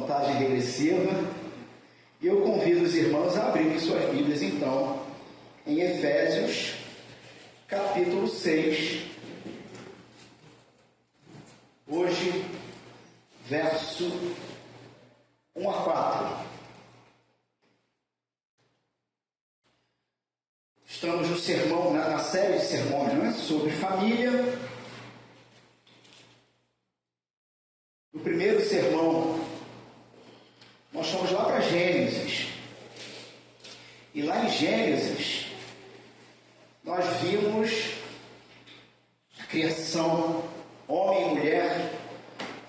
contagem regressiva, e eu convido os irmãos a abrirem suas Bíblias, então, em Efésios, capítulo 6, hoje, verso 1 a 4. Estamos no sermão, na série de sermões, não é? Sobre família. No primeiro sermão, nós fomos lá para Gênesis. E lá em Gênesis, nós vimos a criação, homem e mulher,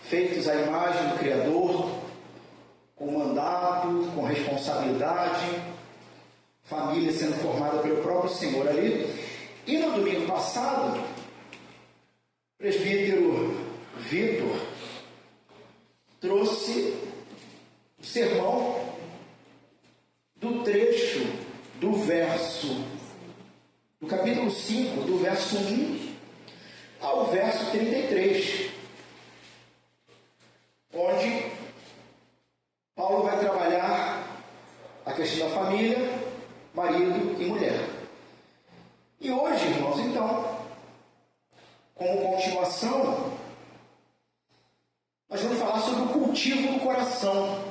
feitos à imagem do Criador, com mandato, com responsabilidade, família sendo formada pelo próprio Senhor ali. E no domingo passado, o presbítero Vitor trouxe o sermão do trecho do verso, do capítulo 5, do verso 1 ao verso 33, onde Paulo vai trabalhar a questão da família, marido e mulher. E hoje, irmãos, então, como continuação, nós vamos falar sobre o cultivo do coração.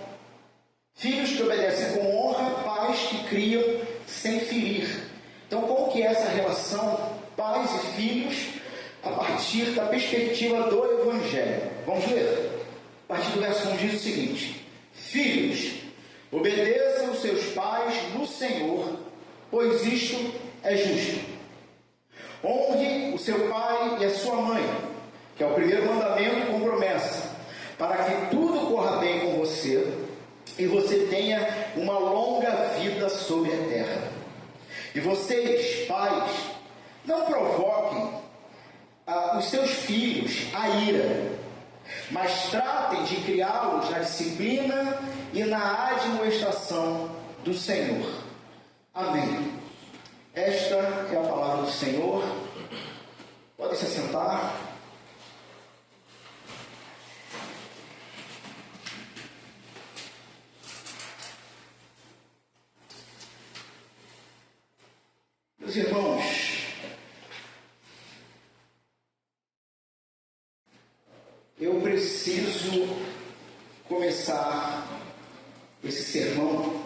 Filhos que obedecem com honra, pais que criam sem ferir. Então, como que é essa relação pais e filhos a partir da perspectiva do Evangelho? Vamos ler. A partir do verso 1 diz o seguinte: Filhos, obedeçam os seus pais no Senhor, pois isto é justo. Honre o seu pai e a sua mãe, que é o primeiro mandamento com promessa, para que tudo corra bem com você e você tenha uma longa vida sobre a terra. E vocês, pais, não provoquem os seus filhos a ira, mas tratem de criá-los na disciplina e na admoestação do Senhor. Amém. Esta é a palavra do Senhor. Podem se assentar. Meus irmãos, eu preciso começar esse sermão,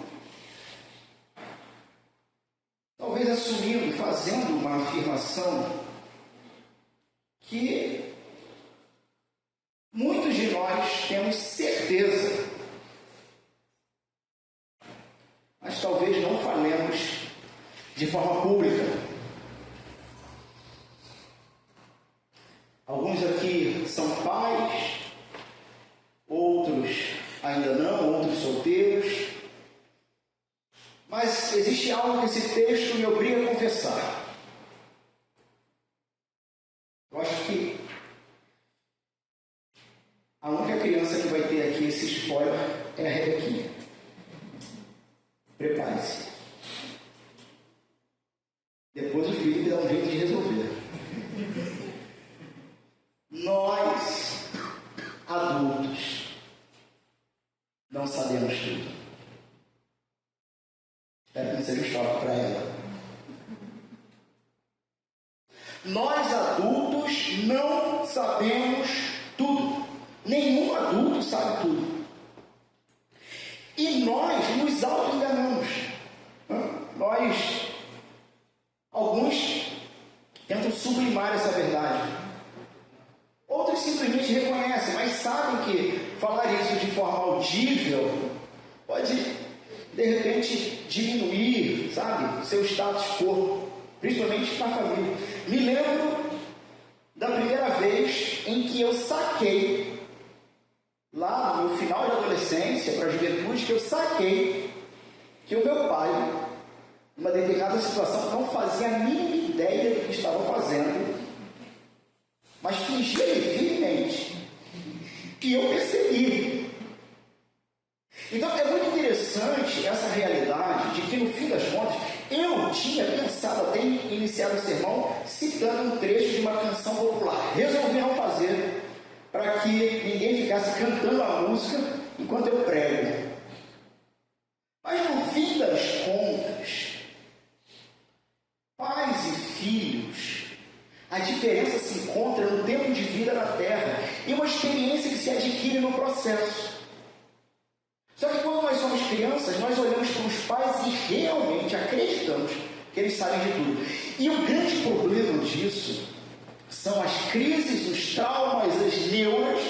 talvez assumindo, fazendo uma afirmação que muitos de nós temos certeza, mas talvez não falemos de forma pública. Alguns aqui são pais, outros ainda não, outros solteiros. Mas existe algo que esse texto me obriga a confessar. Eu acho que a única criança que vai ter aqui esse spoiler é a Rebequinha. Prepare-se. Depois o Felipe dá um jeito de resolver. Nós, adultos, não sabemos tudo. Espero que não seja um choque para ela. Nós, adultos, não sabemos tudo. Nenhum adulto sabe tudo. E nós nos auto-enganamos. Alguns tentam sublimar essa verdade. Outros simplesmente reconhecem, mas sabem que falar isso de forma audível pode, de repente, diminuir, sabe, seu status quo, principalmente na família. Me lembro da primeira vez em que eu saquei, lá no final da adolescência, para a juventude, que eu saquei que o meu pai, numa determinada situação, não fazia a mínima ideia do que estava fazendo, mas fingia firmemente que eu percebi. Então é muito interessante essa realidade de que, no fim das contas, eu tinha pensado até em iniciar o sermão citando um trecho de uma canção popular. Resolvi não fazer, para que ninguém ficasse cantando a música enquanto eu prego. Mas no fim das contas, pais e filhos, a diferença se encontra no tempo de vida na Terra e uma experiência que se adquire no processo. Só que quando nós somos crianças, nós olhamos para os pais e realmente acreditamos que eles sabem de tudo. E o grande problema disso são as crises, os traumas, as neuras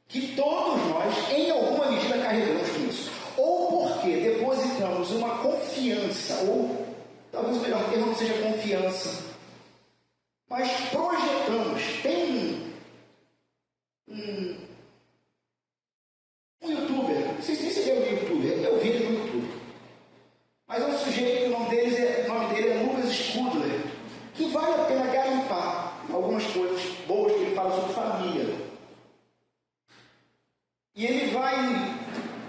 que todos nós, em alguma medida, carregamos com isso. Ou porque depositamos uma confiança, ou talvez o melhor termo não seja confiança, mas projetamos. Tem um youtuber, não sei se nem seria um youtuber, eu vi ele no YouTube, mas é um sujeito que o nome dele é Lucas Schudler, que vale a pena garimpar algumas coisas boas que ele fala sobre família. E ele vai,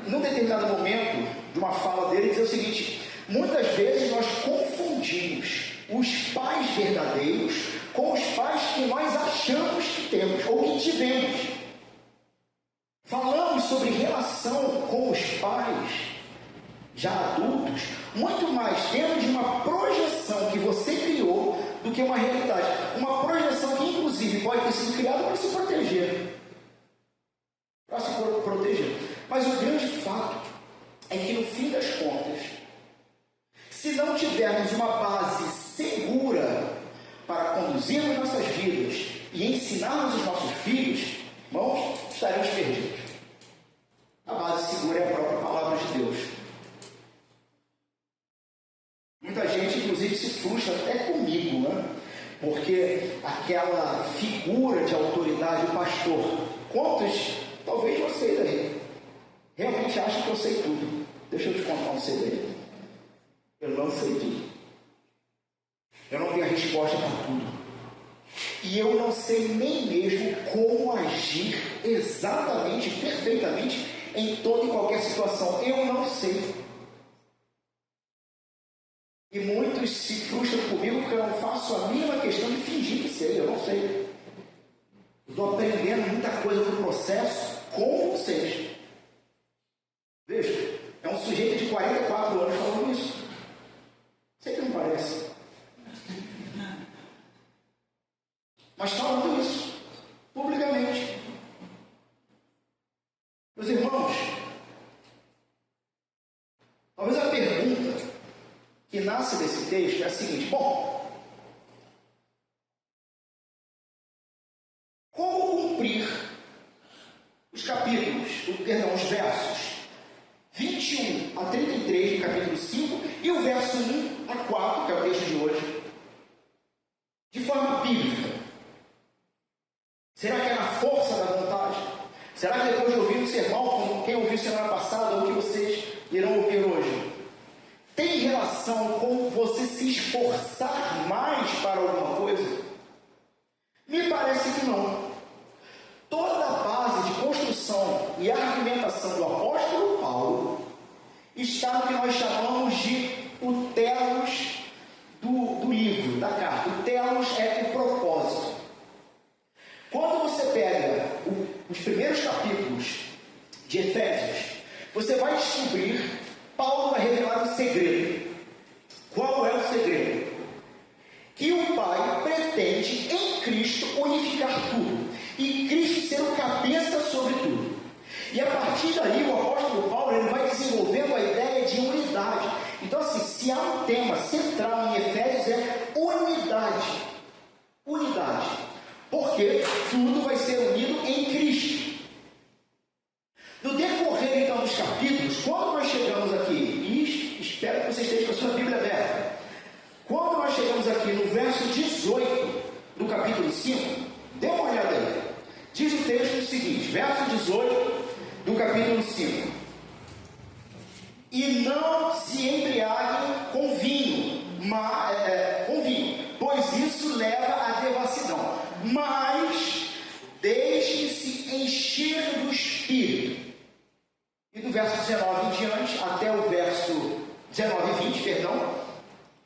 num determinado momento de uma fala dele, dizer o seguinte: muitas vezes nós confundimos os pais verdadeiros com os pais que nós achamos que temos ou que tivemos. Falamos sobre relação com os pais já adultos, muito mais dentro de uma projeção que você criou do que uma realidade. Uma projeção que, inclusive, pode ter sido criada para se proteger. Mas o grande fato é que, no fim das contas, se não tivermos uma base segura para conduzirmos nossas vidas e ensinarmos os nossos filhos, irmãos, estaremos perdidos. A base segura é a própria palavra de Deus. Muita gente, inclusive, se frustra até comigo, né? Porque aquela figura de autoridade, o pastor, quantos, talvez vocês aí, realmente acham que eu sei tudo. Deixa eu te contar um segredo. Eu não sei tudo. Eu não tenho a resposta para tudo. E eu não sei nem mesmo como agir exatamente, perfeitamente, em toda e qualquer situação. Eu não sei. E muitos se frustram comigo porque eu não faço a mínima questão de fingir que sei. Eu não sei. Estou aprendendo muita coisa no processo com vocês. Veja, é um sujeito de 44 anos falando isso. Sei que não parece. Mas falando isso, publicamente. Meus irmãos, talvez a pergunta que nasce desse texto é a seguinte: bom, como cumprir os versos 21 a 33 do capítulo 5 e o verso 1 a 4, que é o texto de hoje, de forma bíblica? Será que é na força da vontade? Será que depois de ouvir um sermão, como quem ouviu semana passada, ou que vocês irão ouvir hoje, tem relação com você se esforçar mais para alguma coisa? Me parece que não. Toda a base de construção e argumentação do apóstolo Paulo está no que nós chamamos de o telos do livro, da carta. O telos é o propósito. Quando você pega os primeiros capítulos de Efésios, você vai descobrir, Paulo vai revelar um segredo. Qual é o segredo? Que o Pai pretende em Cristo unificar tudo, e Cristo ser o cabeça sobre tudo. E a partir daí o apóstolo Paulo ele vai desenvolvendo a ideia de unidade. Então assim, se há um tema central em Efésios é unidade. Unidade. Porque tudo vai ser unido em Cristo. No decorrer então dos capítulos, quando nós chegamos aqui, e espero que você esteja com a sua Bíblia aberta, quando nós chegamos aqui no verso 18 do capítulo 5, dê uma olhada aí. Diz o texto o seguinte, verso 18 do capítulo 5: e não se embriaguem com vinho, pois isso leva à devassidão, mas deixem-se encher do Espírito. E do verso 19 em diante, até o verso 19 e 20, perdão,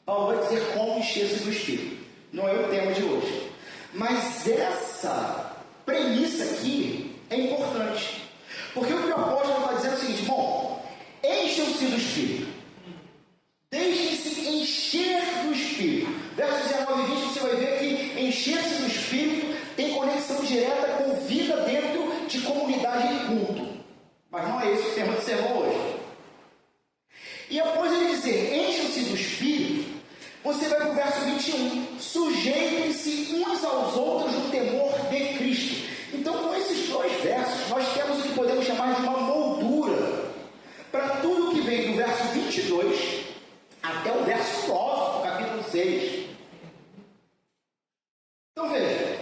Paulo vai dizer como encher-se do Espírito. Não é o tema de hoje. Mas essa premissa aqui é importante, Porque o que o apóstolo está dizendo é o seguinte: bom, encham-se do Espírito. Deixem-se encher do Espírito. Versos 19 e 20 você vai ver que encher-se do Espírito tem conexão direta com vida dentro de comunidade e culto. Mas não é esse o tema do sermão hoje. E após ele dizer, encham-se do Espírito, você vai para o verso 21. Sujeitem-se uns aos outros no temor de Cristo. Então, com esses dois versos, nós temos o que podemos chamar de uma moldura para tudo que vem do verso 22 até o verso 9 do capítulo 6. Então, veja.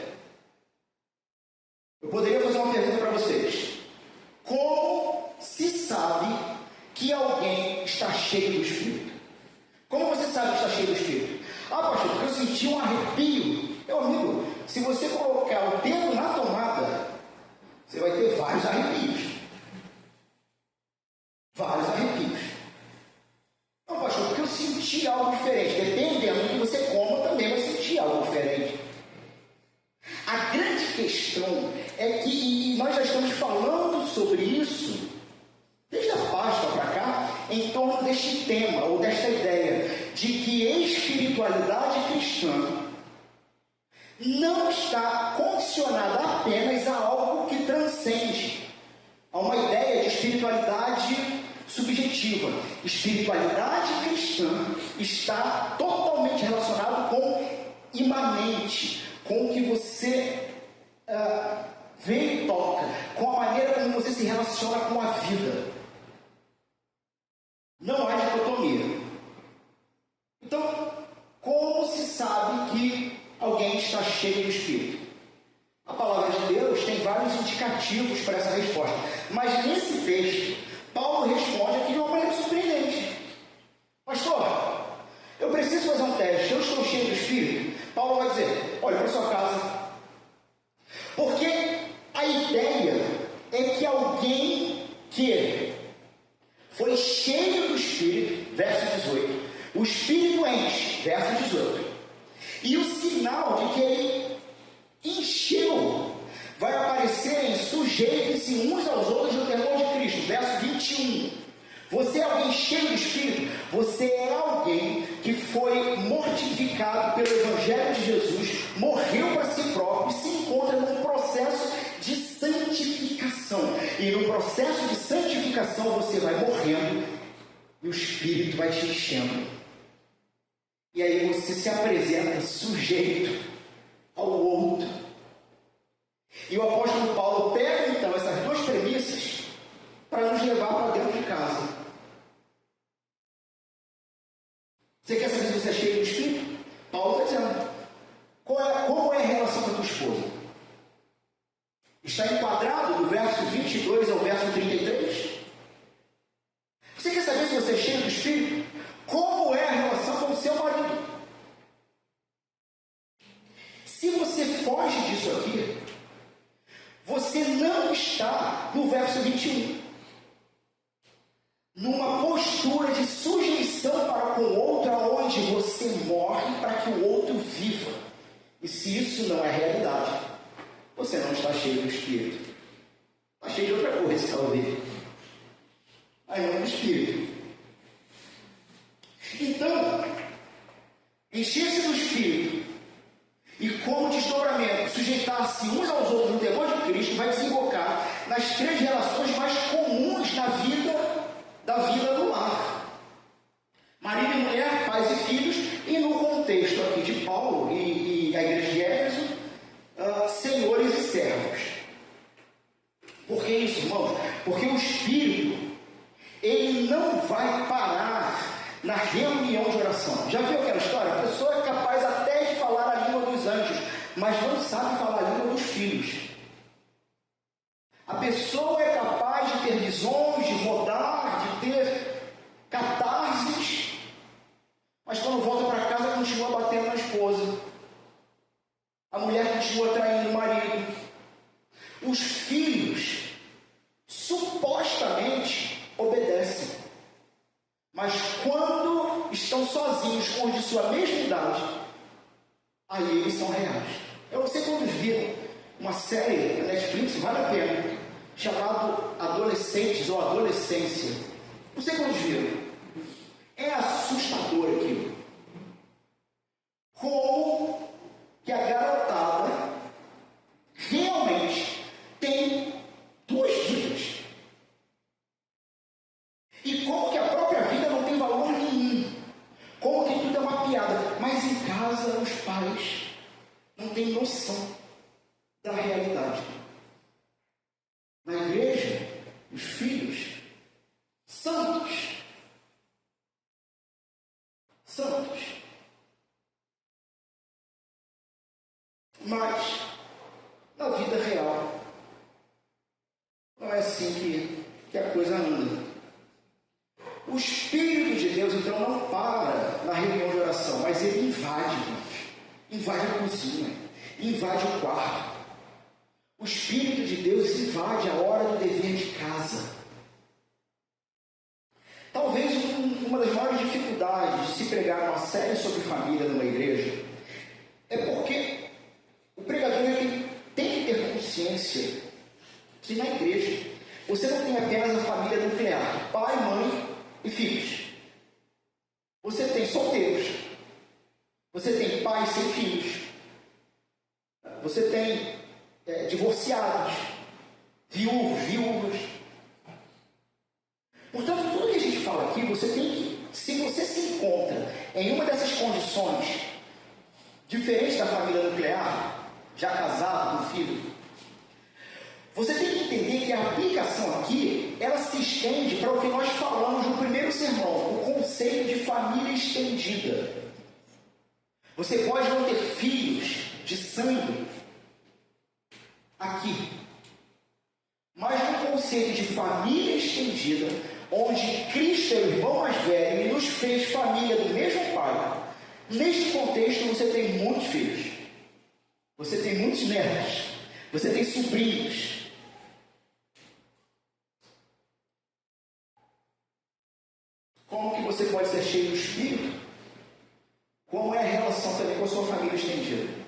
Eu poderia fazer uma pergunta para vocês. Como se sabe que alguém está cheio do Espírito? Como você sabe que está cheio do Espírito? Ah, pastor, porque eu senti um arrepio. Meu amigo, se você colocar o dedo na tomada, você vai ter vários arrepios. Vários arrepios. Não, pastor, porque eu senti algo diferente. Dependendo do que você coma, também vai sentir algo diferente. A grande questão é que, e nós já estamos falando sobre isso, desde a Páscoa para cá, em torno deste tema, ou desta ideia, de que espiritualidade cristã não está condicionada apenas a algo que transcende, a uma ideia de espiritualidade subjetiva. Espiritualidade cristã está totalmente relacionada com imanente, com o que você vê e toca, com a maneira como você se relaciona com a vida. Não há dicotomia. Então, como se sabe que alguém está cheio do Espírito? A palavra de Deus tem vários indicativos para essa resposta. Mas nesse texto, Paulo responde aqui de uma maneira surpreendente. Pastor, eu preciso fazer um teste, eu estou cheio do Espírito? Paulo vai dizer, olhe para sua casa. Porque a ideia é que alguém que foi cheio do Espírito, verso 18, o Espírito enche, verso 18, e o sinal de que ele encheu vai aparecer em sujeitem-se uns aos outros no temor de Cristo, verso 21. Você é alguém cheio do Espírito, você é alguém que foi mortificado pelo Evangelho de Jesus, morreu para si próprio e se encontra num processo de santificação. E no processo de santificação você vai morrendo e o Espírito vai te enchendo. E aí você se apresenta sujeito ao outro. E o apóstolo Paulo pega então essas duas premissas para nos levar para dentro de casa. Você quer saber se você é cheio do Espírito? Paulo está dizendo. Como é a relação com a tua esposa? Está enquadrado do verso 22 ao verso 33? Você quer saber se você é cheio do Espírito? Como é a relação com o seu marido? Se você foge disso aqui, você não está no verso 21. Numa postura de sujeição para com o outro, onde você morre para que o outro viva. E se isso não é realidade, você não está cheio do Espírito. Está cheio de outra coisa, talvez. Mas não do Espírito. Então, encher-se do Espírito e, como desdobramento, sujeitar-se uns aos outros no temor de Cristo vai desembocar nas três relações mais comuns da vida do lar. Marido e mulher, pais e filhos, e no contexto aqui de Paulo e a igreja de Éfeso, senhores e servos. Por que isso, irmãos? Porque o Espírito, ele não vai parar na reunião de oração. Já viu aquela história? A pessoa é capaz até de falar a língua dos anjos, mas não sabe falar a língua dos filhos. A pessoa é capaz de ter visões, de rodar, de ter catarses, mas quando volta para casa continua batendo na esposa. A mulher continua traindo o marido. Os filhos supostamente obedecem, mas quando estão sozinhos com os de sua mesma idade, aí eles são reais. Eu não sei quantos viram uma série da Netflix, vale a pena, chamado Adolescentes ou Adolescência. Não sei quantos viram. É assustador aquilo. Como que a garotada realmente tem duas vidas. E como que a própria vida não tem valor nenhum. Como que tudo é uma piada. Mas em casa os pais não têm noção da realidade. Na igreja, os filhos, santos. Mas, na vida real, não é assim que a coisa anda. O Espírito de Deus, então, não para na reunião de oração, mas ele invade, irmãos. Invade a cozinha, invade o quarto. O Espírito de Deus invade a hora do dever de casa. Talvez uma das maiores dificuldades de se pregar uma série sobre família numa igreja é porque o pregador tem que ter consciência que na igreja você não tem apenas a família nuclear, pai, mãe e filhos. Você tem solteiros, você tem pais sem filhos, você tem divorciados, viúvas. Portanto, tudo que a gente fala aqui, você tem que, se você se encontra em uma dessas condições, diferente da família nuclear, já casado, com filho, você tem que entender que a aplicação aqui, ela se estende para o que nós falamos no primeiro sermão, o conceito de família estendida. Você pode não ter filhos de sangue aqui, mas no conceito de família estendida, onde Cristo é o irmão mais velho e nos fez família do mesmo pai, neste contexto você tem muitos filhos, você tem muitos netos, você tem sobrinhos. Como que você pode ser cheio do Espírito? Como é a relação também com a sua família estendida?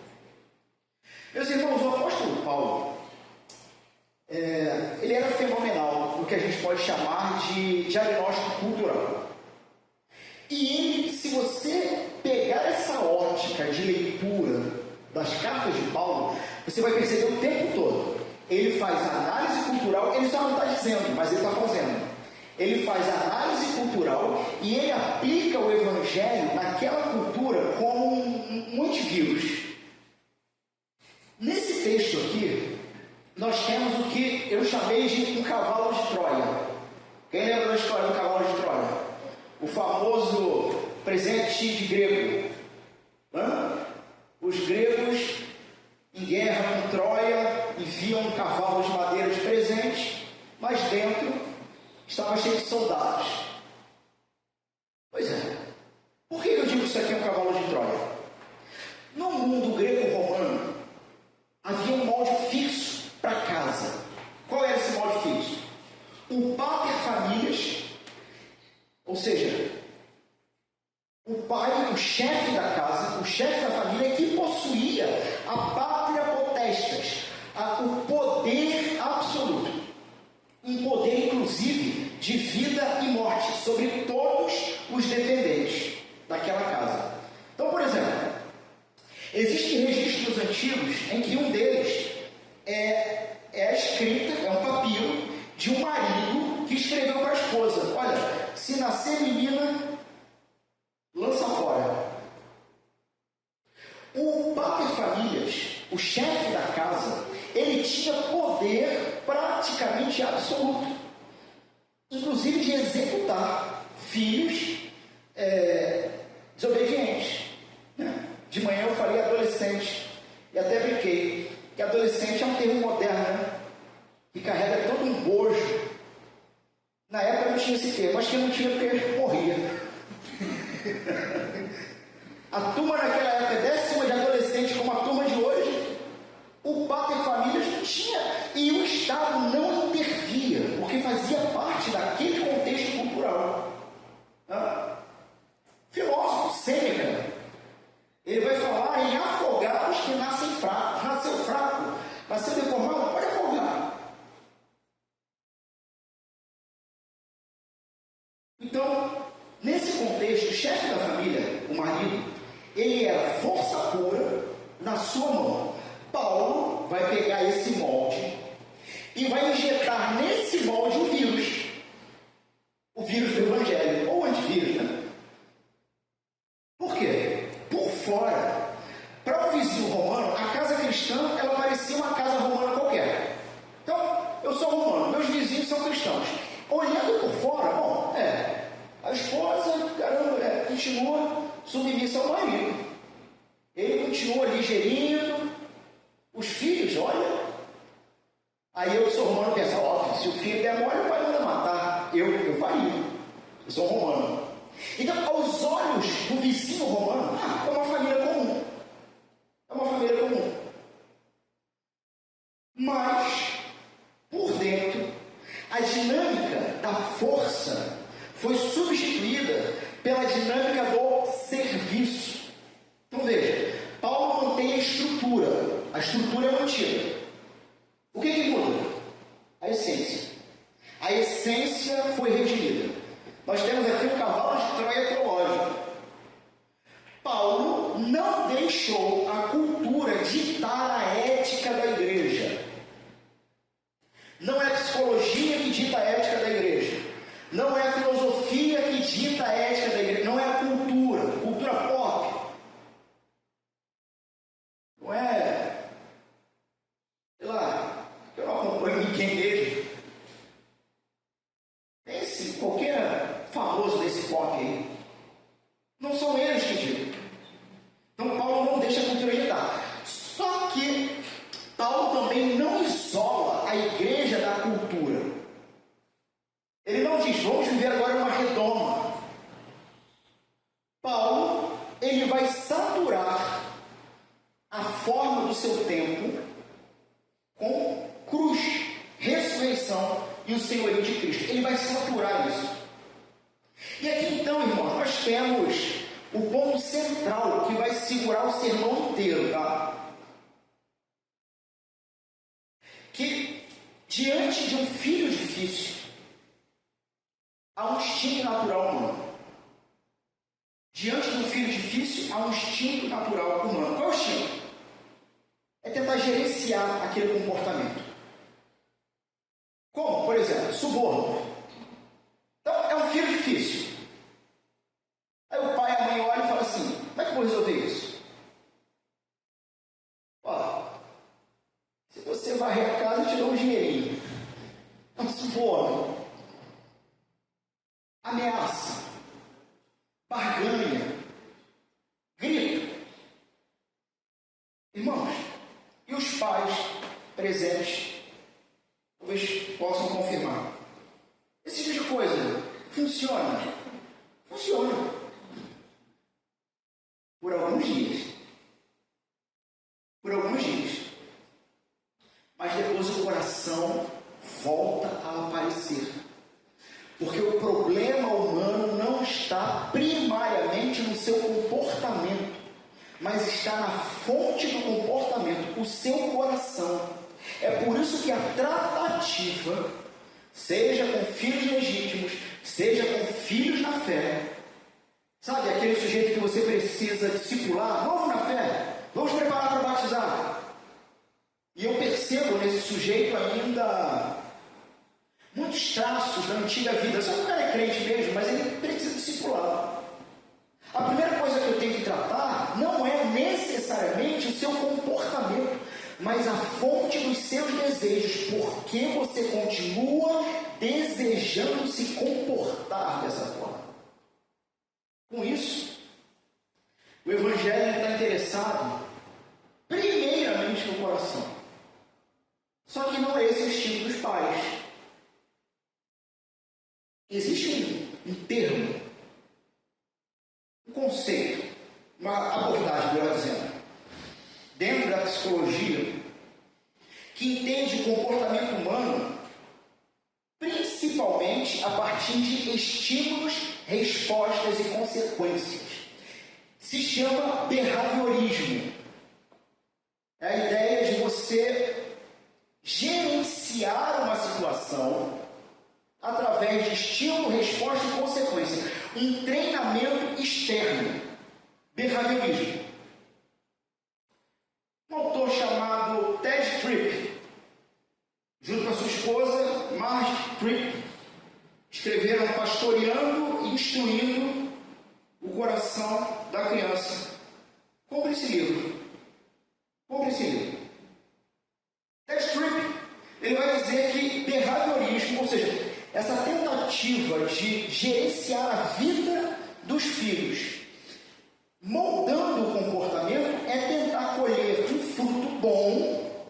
Meus irmãos, o apóstolo Paulo, ele era fenomenal no que a gente pode chamar de diagnóstico cultural. E ele, se você pegar essa ótica de leitura das cartas de Paulo, você vai perceber o tempo todo. Ele faz análise cultural, ele só não está dizendo, mas ele está fazendo. Ele faz análise cultural e ele aplica o evangelho naquela cultura como um antivírus. Nesse texto aqui, nós temos o que eu chamei de um cavalo de Troia. Quem lembra da história do cavalo de Troia? O famoso presente de grego. Os gregos, em guerra com Troia, enviam um cavalo de madeira de presente, mas dentro estava cheio de soldados. Pois é. Por que eu digo que isso aqui é um cavalo de Troia? No mundo greco-romano, havia um molde fixo para casa. Qual era esse molde fixo? O pater familias, ou seja, o pai, o chefe da casa, o chefe da família, que possuía a pátria potestas, o poder absoluto. Um poder, inclusive, de vida e morte sobre todos os dependentes daquela casa. Então, por exemplo, existem registros antigos em que um deles é a escrita, é um papiro de um marido que escreveu para a esposa: olha, se nascer menina, lança fora. O pater-famílias, o chefe da casa, ele tinha poder praticamente absoluto, inclusive de executar filhos desobedientes. De manhã eu falei adolescente, e até brinquei que adolescente é um termo moderno, né? Que carrega todo um bojo. Na época não tinha esse termo, acho que não tinha porque morria. A turma naquela época, décima de adolescente como a turma de hoje, o pater-famílias não tinha, e o Estado não intervia, porque fazia parte daquele contexto cultural. Filósofo Sêneca, ele vai falar em afogar os que nascem fracos. Nasceu fraco, nasceu deformado, pode afogar. Então, nesse contexto, o chefe da família, o marido, ele era força pura na sua mão. Paulo vai pegar esse molde e vai injetar nesse molde o vírus do Evangelho, ou antivírus, né? Por quê? Por fora, para um vizinho romano, a casa cristã, ela parecia uma casa romana qualquer. Então, eu sou romano, meus vizinhos são cristãos. Olhando por fora, bom, a esposa, caramba, continua submissa ao marido. Ele continua ali gerindo. Os filhos, olha. Aí eu que sou romano penso, óbvio, se o filho der mole, o pai manda matar. Eu faria. Eu sou romano. Então, aos olhos do vizinho romano, é uma família comum. É uma família comum. Mas, por dentro, a dinâmica da força foi substituída pela dinâmica do serviço. Então veja, Paulo mantém a estrutura é mantida. O que muda? A essência. A essência foi redimida. Nós temos aqui um cavalo de Troia teológico. Paulo não deixou a cultura ditar a ética da igreja. Não é a psicologia que dita a ética da igreja. Não é a filosofia que dita a ética da igreja. Não é a cultura pop. Não é, sei lá, eu não acompanho ninguém dele. Esse, qualquer famoso desse pop aí. Não são eles que ditam. Então Paulo não deixa a cultura ditar. Só que Paulo também não isola a igreja da cultura. Ele não diz, vamos viver agora uma redoma. Paulo, ele vai saturar a forma do seu tempo com cruz, ressurreição e o senhorio de Cristo. Ele vai saturar isso. E aqui então, irmãos, nós temos o ponto central que vai segurar o sermão inteiro, tá? Que diante de um filho difícil, há um instinto natural humano. Diante de um filho difícil, há um instinto natural humano. Qual é o instinto? É tentar gerenciar aquele comportamento. Como? Por exemplo, suborno. Então, é um filho difícil. Aí o pai e a mãe olham e falam assim, como é que eu vou resolver isso? Ó, se você varrer a casa, eu te dou um dinheirinho. É um suborno. Ameaça. Barganha. Grito. Irmãos, e os pais presentes talvez possam confirmar. Esse tipo de coisa funciona? Funciona. Por alguns dias. Por alguns dias. Mas depois o coração volta a aparecer. Porque o problema humano não está primariamente no seu comportamento, mas está na fonte do comportamento, o seu coração. É por isso que a tratativa, seja com filhos legítimos, seja com filhos na fé, sabe, aquele sujeito que você precisa discipular, novo na fé, vamos preparar para batizar. E eu percebo nesse sujeito ainda muitos traços da antiga vida. Só que o cara é crente mesmo, mas ele precisa discipular. A primeira coisa que eu tenho que tratar não é necessariamente o seu comportamento, mas a fonte dos seus desejos. Por que você continua desejando se comportar dessa forma? Com isso, o Evangelho está interessado primeiramente no coração. Só que não é esse o estilo dos pais. Existe um termo, um conceito, uma abordagem, melhor dizendo, dentro da psicologia, que entende o comportamento humano principalmente a partir de estímulos, respostas e consequências. Se chama behaviorismo. É a ideia de você gerenciar uma situação através de estímulo, resposta e consequência. Um treinamento externo. Behaviorismo. Um autor chamado Ted Tripp, junto com a sua esposa, Marge Tripp, escreveram Pastoreando e Instruindo o Coração da Criança. Compre esse livro. Compre esse livro. Ted Tripp, ele vai dizer que behaviorismo, ou seja, essa tentativa de gerenciar a vida dos filhos, moldando o comportamento, é tentar colher um fruto bom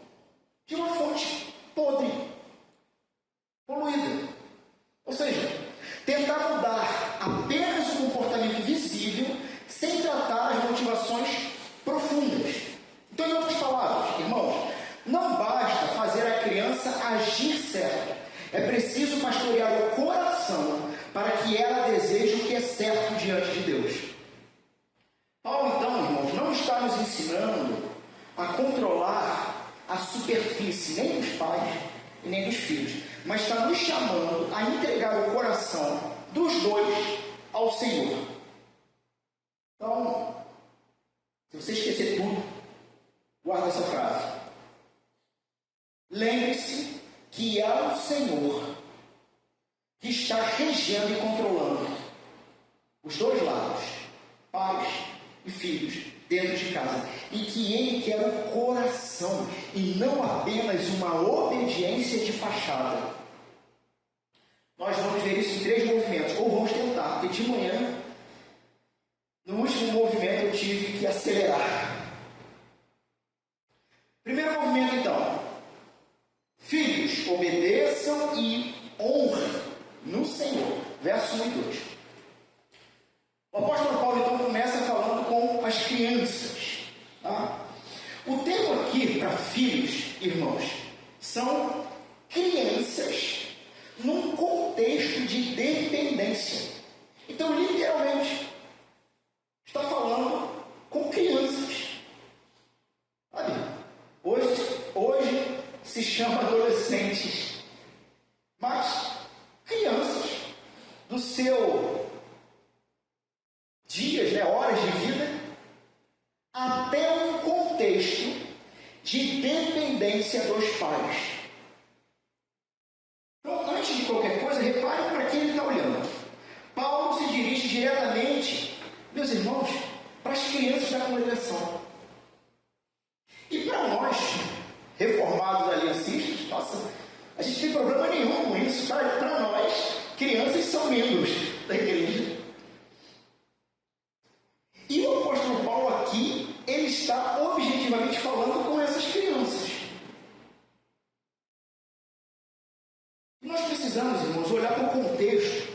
de uma fonte podre, poluída. Ou seja, tentar mudar apenas o comportamento visível sem tratar as motivações profundas. Então, em outras palavras, irmãos, não basta fazer a criança agir certo. É preciso pastorear o coração para que ela deseje o que é certo diante de Deus. Paulo, então, irmãos, não está nos ensinando a controlar a superfície nem dos pais e nem dos filhos, mas está nos chamando a entregar o coração dos dois ao Senhor. Então, se você esquecer tudo, guarda essa frase. Lembre-se que é o Senhor que está regendo e controlando os dois lados, pais e filhos, dentro de casa, e que Ele quer o coração e não apenas uma obediência de fachada. Nós vamos ver isso em 3 movimentos, ou vamos tentar, porque de manhã, no último movimento, eu tive que acelerar. Primeiro movimento, então. Filhos, obedeçam e honrem no Senhor. Verso 1 e 2. O apóstolo Paulo, então, começa falando com as crianças. Tá? O termo aqui para filhos, irmãos, são crianças num contexto de dependência. Então, literalmente, está falando com crianças. Sabe? Hoje se chama adolescentes, mas crianças do seu dias, horas de vida, até um contexto de dependência dos pais. Então, antes de qualquer coisa, reparem para quem ele está olhando. Paulo se dirige diretamente, meus irmãos, para as crianças da congregação. E para nós, reformados aliancistas, nossa, a gente não tem problema nenhum com isso. Para nós, crianças são membros da igreja. E o apóstolo Paulo aqui, ele está objetivamente falando com essas crianças. E nós precisamos, irmãos, olhar para o contexto,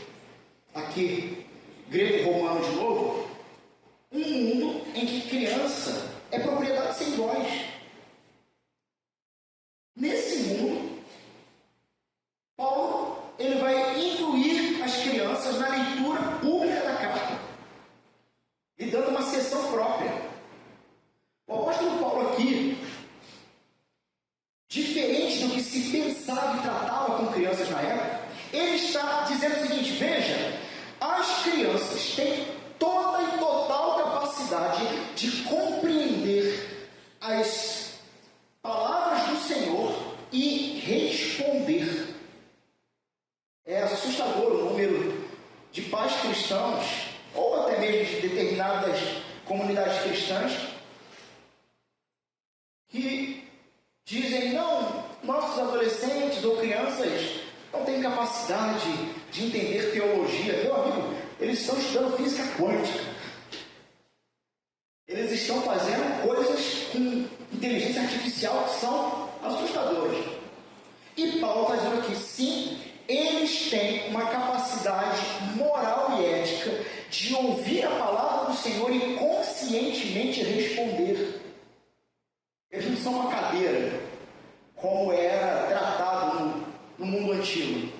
aqui, grego-romano de novo, um mundo em que criança é propriedade sem voz. Nesse mundo, Paulo ele vai incluir as crianças na leitura pública da carta, lhe dando uma seção própria. O apóstolo Paulo aqui, diferente do que se pensava e tratava com crianças na época, ele está dizendo o seguinte: veja, as crianças têm toda e total capacidade de compreender as palavras do Senhor e responder. É assustador o número de pais cristãos, ou até mesmo de determinadas comunidades cristãs, que dizem: não, nossos adolescentes ou crianças não têm capacidade de entender teologia. Meu amigo, eles estão estudando física quântica. Eles estão fazendo coisas com inteligência artificial que são assustadoras. E Paulo está dizendo aqui, sim, eles têm uma capacidade moral e ética de ouvir a palavra do Senhor e conscientemente responder. Eles não são uma cadeira, como era tratado no mundo antigo.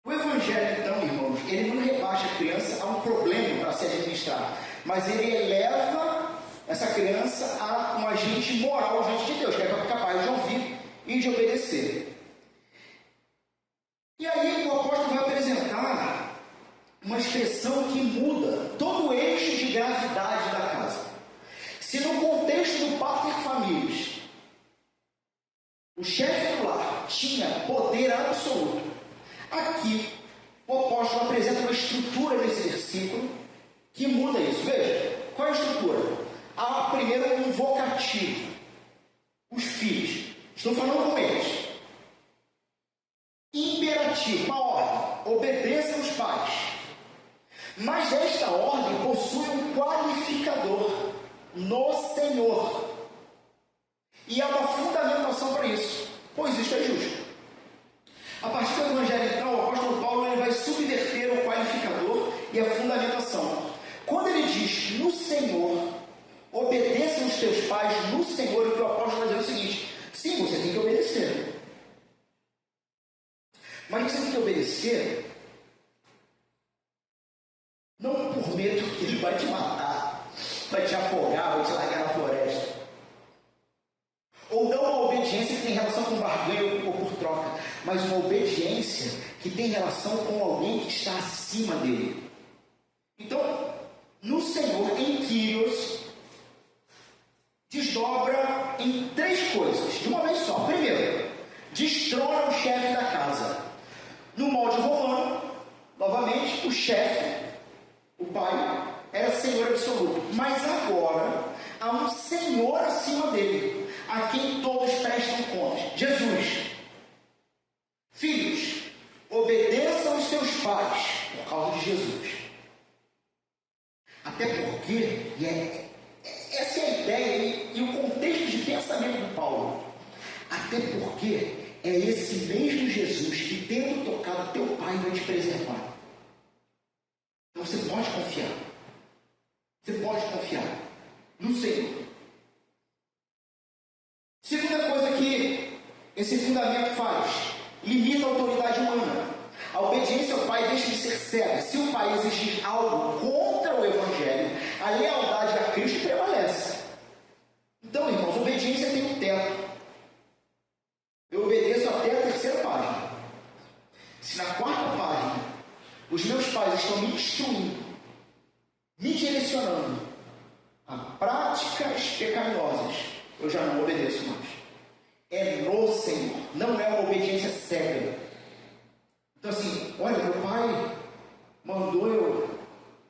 O Evangelho, então, irmãos, ele não rebaixa a criança a um problema para se administrar, mas ele eleva essa criança a um agente moral diante de Deus, que é capaz de ouvir e de obedecer. uma expressão que muda todo o eixo de gravidade da casa. Se no contexto do pater familias, o chefe do lar tinha poder absoluto, aqui o apóstolo apresenta uma estrutura nesse versículo que muda isso. Veja, qual é a estrutura? Há primeiro um vocativo. Os filhos. Estou falando com eles. Imperativo, uma ordem. Obedeçam os pais. Mas esta ordem possui um qualificador no Senhor. E há uma fundamentação para isso. Pois isto é justo. A partir do Evangelho, então, o apóstolo Paulo ele vai subverter o qualificador e a fundamentação. Quando ele diz no Senhor, obedeçam os teus pais no Senhor, o que o apóstolo vai dizer é o seguinte: sim, você tem que obedecer. Mas você tem que obedecer não por medo que ele vai te matar, vai te afogar, vai te largar na floresta. Ou não uma obediência que tem relação com barganha ou por troca, mas uma obediência que tem relação com alguém que está acima dele. Então, no Senhor, em Kyrios, desdobra em 3 coisas, de uma vez só. Primeiro, destrona o chefe da casa. No molde romano, novamente, o chefe, o pai, era senhor absoluto. Mas agora, há um senhor acima dele, a quem todos prestam contas. Jesus. Filhos, obedeçam os seus pais, por causa de Jesus. Até porque, essa é a ideia e o contexto de pensamento do Paulo. Até porque é esse mesmo Jesus que, tendo tocado teu pai, vai te preservar. Então você pode confiar. Você pode confiar no Senhor. Segunda coisa que esse fundamento faz: limita a autoridade humana. A obediência ao pai deixa de ser cega. Se o pai exigir algo contra o Evangelho, a lealdade a Cristo prevalece. Então, irmãos, obediência tem um teto. Eu obedeço até a 3ª página. Se na 4ª página os meus pais estão me instruindo, me direcionando a práticas pecaminosas, eu já não obedeço mais. É no Senhor, não é uma obediência cega. Então assim, olha, meu pai mandou eu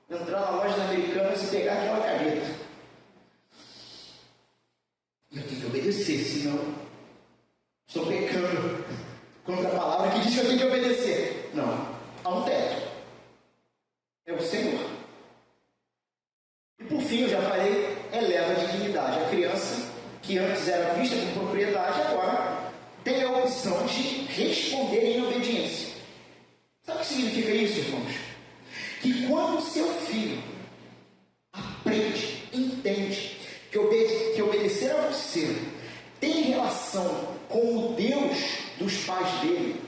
entrar na loja das Americanas e pegar aquela caneta. E eu tenho que obedecer, senão estou pecando contra a palavra que diz que eu tenho que obedecer. Não, há um teto. É o Senhor. E por fim, eu já falei, eleva a dignidade. A criança, que antes era vista como propriedade, agora tem a opção de responder em obediência. Sabe o que significa isso, irmãos? Que quando o seu filho aprende, entende que obedecer a você tem relação com o Deus dos pais dele,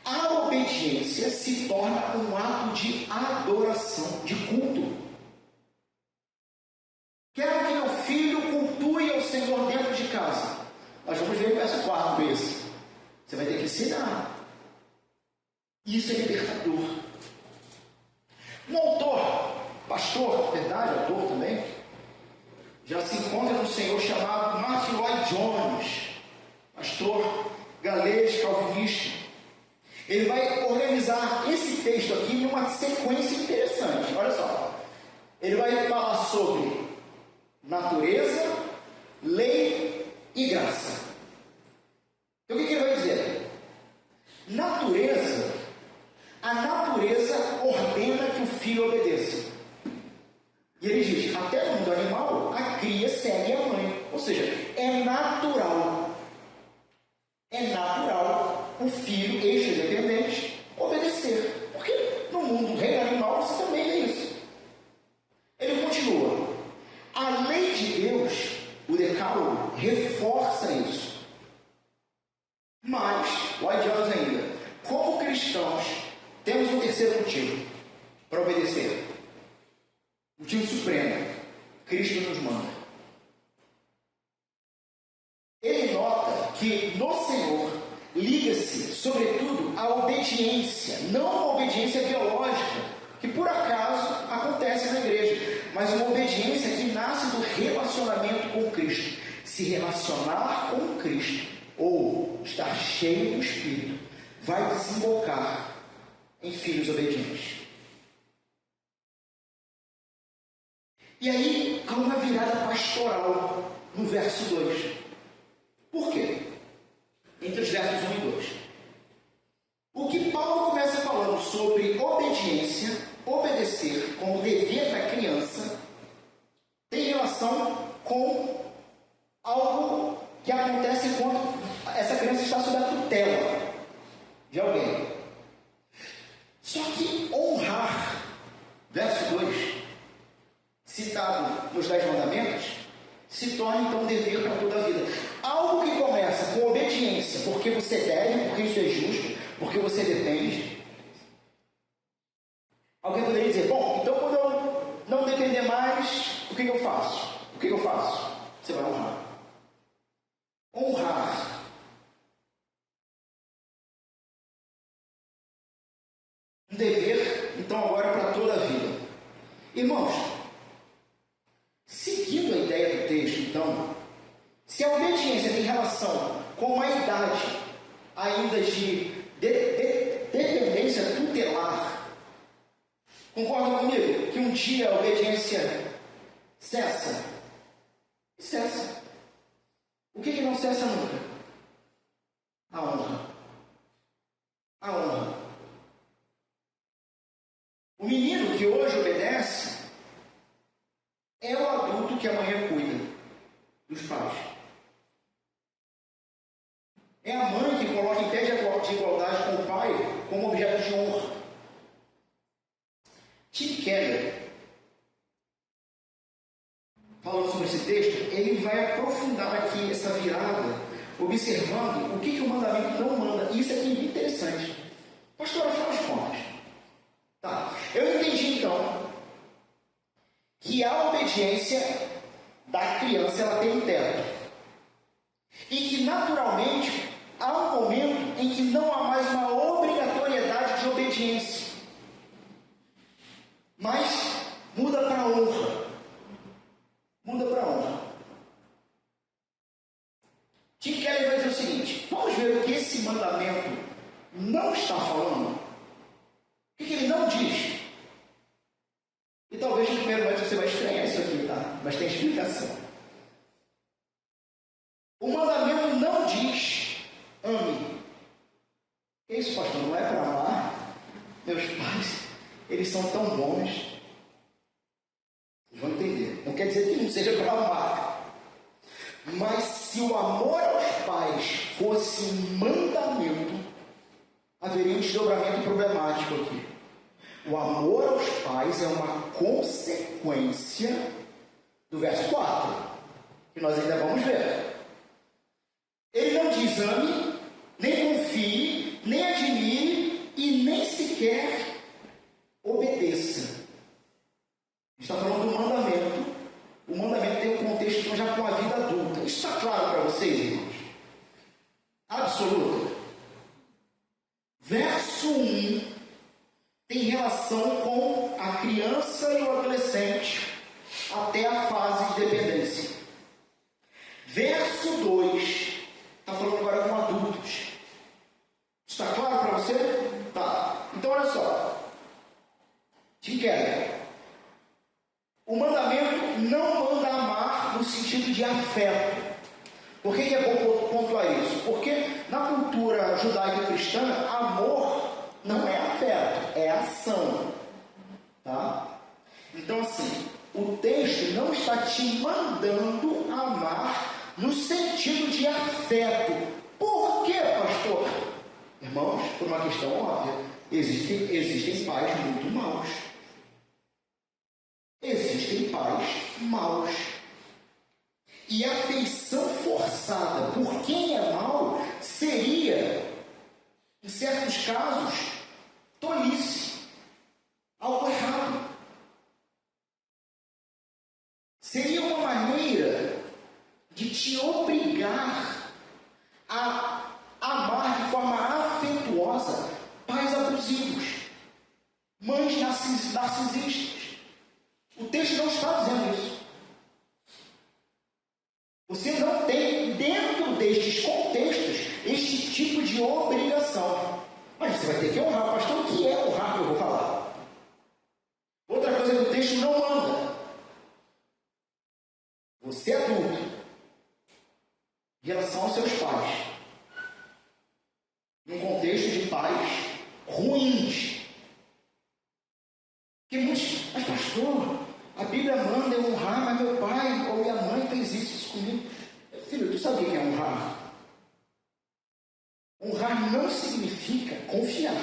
a obediência se torna um ato de adoração, de culto. Quero que meu filho cultue ao Senhor dentro de casa. Nós vamos ver o verso 4 esse. Você vai ter que ensinar. Isso é libertador. Um autor, pastor, verdade, autor também, já se encontra no Senhor chamado Martin Lloyd Jones, pastor galês calvinista. Ele vai organizar esse texto aqui em uma sequência interessante. Olha só. Ele vai falar sobre natureza, lei e graça. Então o que ele vai dizer? Natureza. A natureza ordena que o filho obedeça. E ele diz, até no mundo animal, a cria segue a mãe. Ou seja, é natural. É natural o filho ex-dependente obedecer. Porque no mundo reino animal você também vê isso. Ele continua. A lei de Deus, o decálogo, reforça isso. Mas, Lloyd Jones ainda, como cristãos, temos um terceiro motivo para obedecer. Motivo supremo. Cristo nos manda. Ele nota que no Senhor liga-se, sobretudo, a obediência obediência, não uma obediência biológica, que por acaso acontece na igreja, mas uma obediência que nasce do relacionamento com Cristo. Se relacionar com Cristo, ou estar cheio do Espírito, vai desembocar em filhos obedientes. E aí há uma virada pastoral no verso 2. Por quê? Entre os versos 1 e 2. O que Paulo começa falando sobre obediência, obedecer como dever da criança, tem relação com algo que acontece quando essa criança está sob a tutela de alguém. Só que honrar, verso 2, citado nos 10 mandamentos, se torna então um dever para toda a vida. Algo que começa com obediência, porque você deve, porque isso é justo, porque você depende. Alguém poderia dizer, bom, então quando eu não depender mais, o que eu faço? O que eu faço? Você vai honrar. Honrar. Um dever, então, agora para toda a vida. Irmãos, seguindo a ideia do texto, então, se a obediência tem relação com uma idade ainda de dependência tutelar, concorda comigo que um dia a obediência cessa? Cessa. O que não cessa nunca? A honra. A honra. O menino que hoje obedece é o adulto que amanhã cuida dos pais. É a mãe que coloca em pé de igualdade com o pai como objeto de honra. Tim Keller, falando sobre esse texto, ele vai aprofundar aqui essa virada, observando o que o mandamento não manda. E isso aqui é interessante. Pastor, afinal de contas, tá? Eu entendi então que a obediência da criança ela tem um teto. E que naturalmente há um momento em que não há mais uma obrigatoriedade de obediência. Mas muda para a honra. Muda para a honra. Tim Keller vai dizer o seguinte: vamos ver o que esse mandamento não está falando. O que ele não diz? E talvez no primeiro momento você vai estranhar isso aqui, tá? Mas tem explicação. O mandamento não diz ame. Que isso, pastor? Não é para amar? Meus pais, eles são tão bons. Vocês vão entender. Não quer dizer que não seja para amar. Mas se o amor aos pais fosse um mandamento, haveria um desdobramento problemático aqui. O amor aos pais é uma consequência do verso 4, que nós ainda vamos ver. Ele não diz ame, nem confie, nem admire e nem sequer obedeça. Está falando do mandamento. O mandamento tem um contexto já com a vida adulta. Isso está claro para vocês, irmãos? Absoluto. Verso 1 tem relação com a criança e o adolescente até a fase de dependência. Verso 2 está falando agora com adultos. Está claro para você? Tá. Então olha só. Tim Keller. O mandamento não manda amar no sentido de afeto. Por que é bom pontuar isso? Porque na cultura judaico-cristã, amor não é afeto, é ação. Tá? Então assim, o texto não está te mandando amar no sentido de afeto. Por quê, pastor? Irmãos, por uma questão óbvia, existem pais muito maus. Existem pais maus. E a afeição forçada por quem é mau seria, em certos casos, tolice, algo errado. Seria uma maneira de te obrigar a amar de forma afetuosa pais narcisistas. O texto não está dizendo isso. Você não tem, dentro destes contextos, este tipo de obrigação. Mas você vai ter que honrar. Pastor, o que é honrar que eu vou falar? Outra coisa que o texto não manda. Você é adulto, em relação aos seus pais, num contexto de pais ruins. Que muitos, mas pastor, a Bíblia manda eu honrar, mas meu pai ou minha mãe fez isso comigo. Filho, tu sabe o que é honrar? Honrar não significa confiar.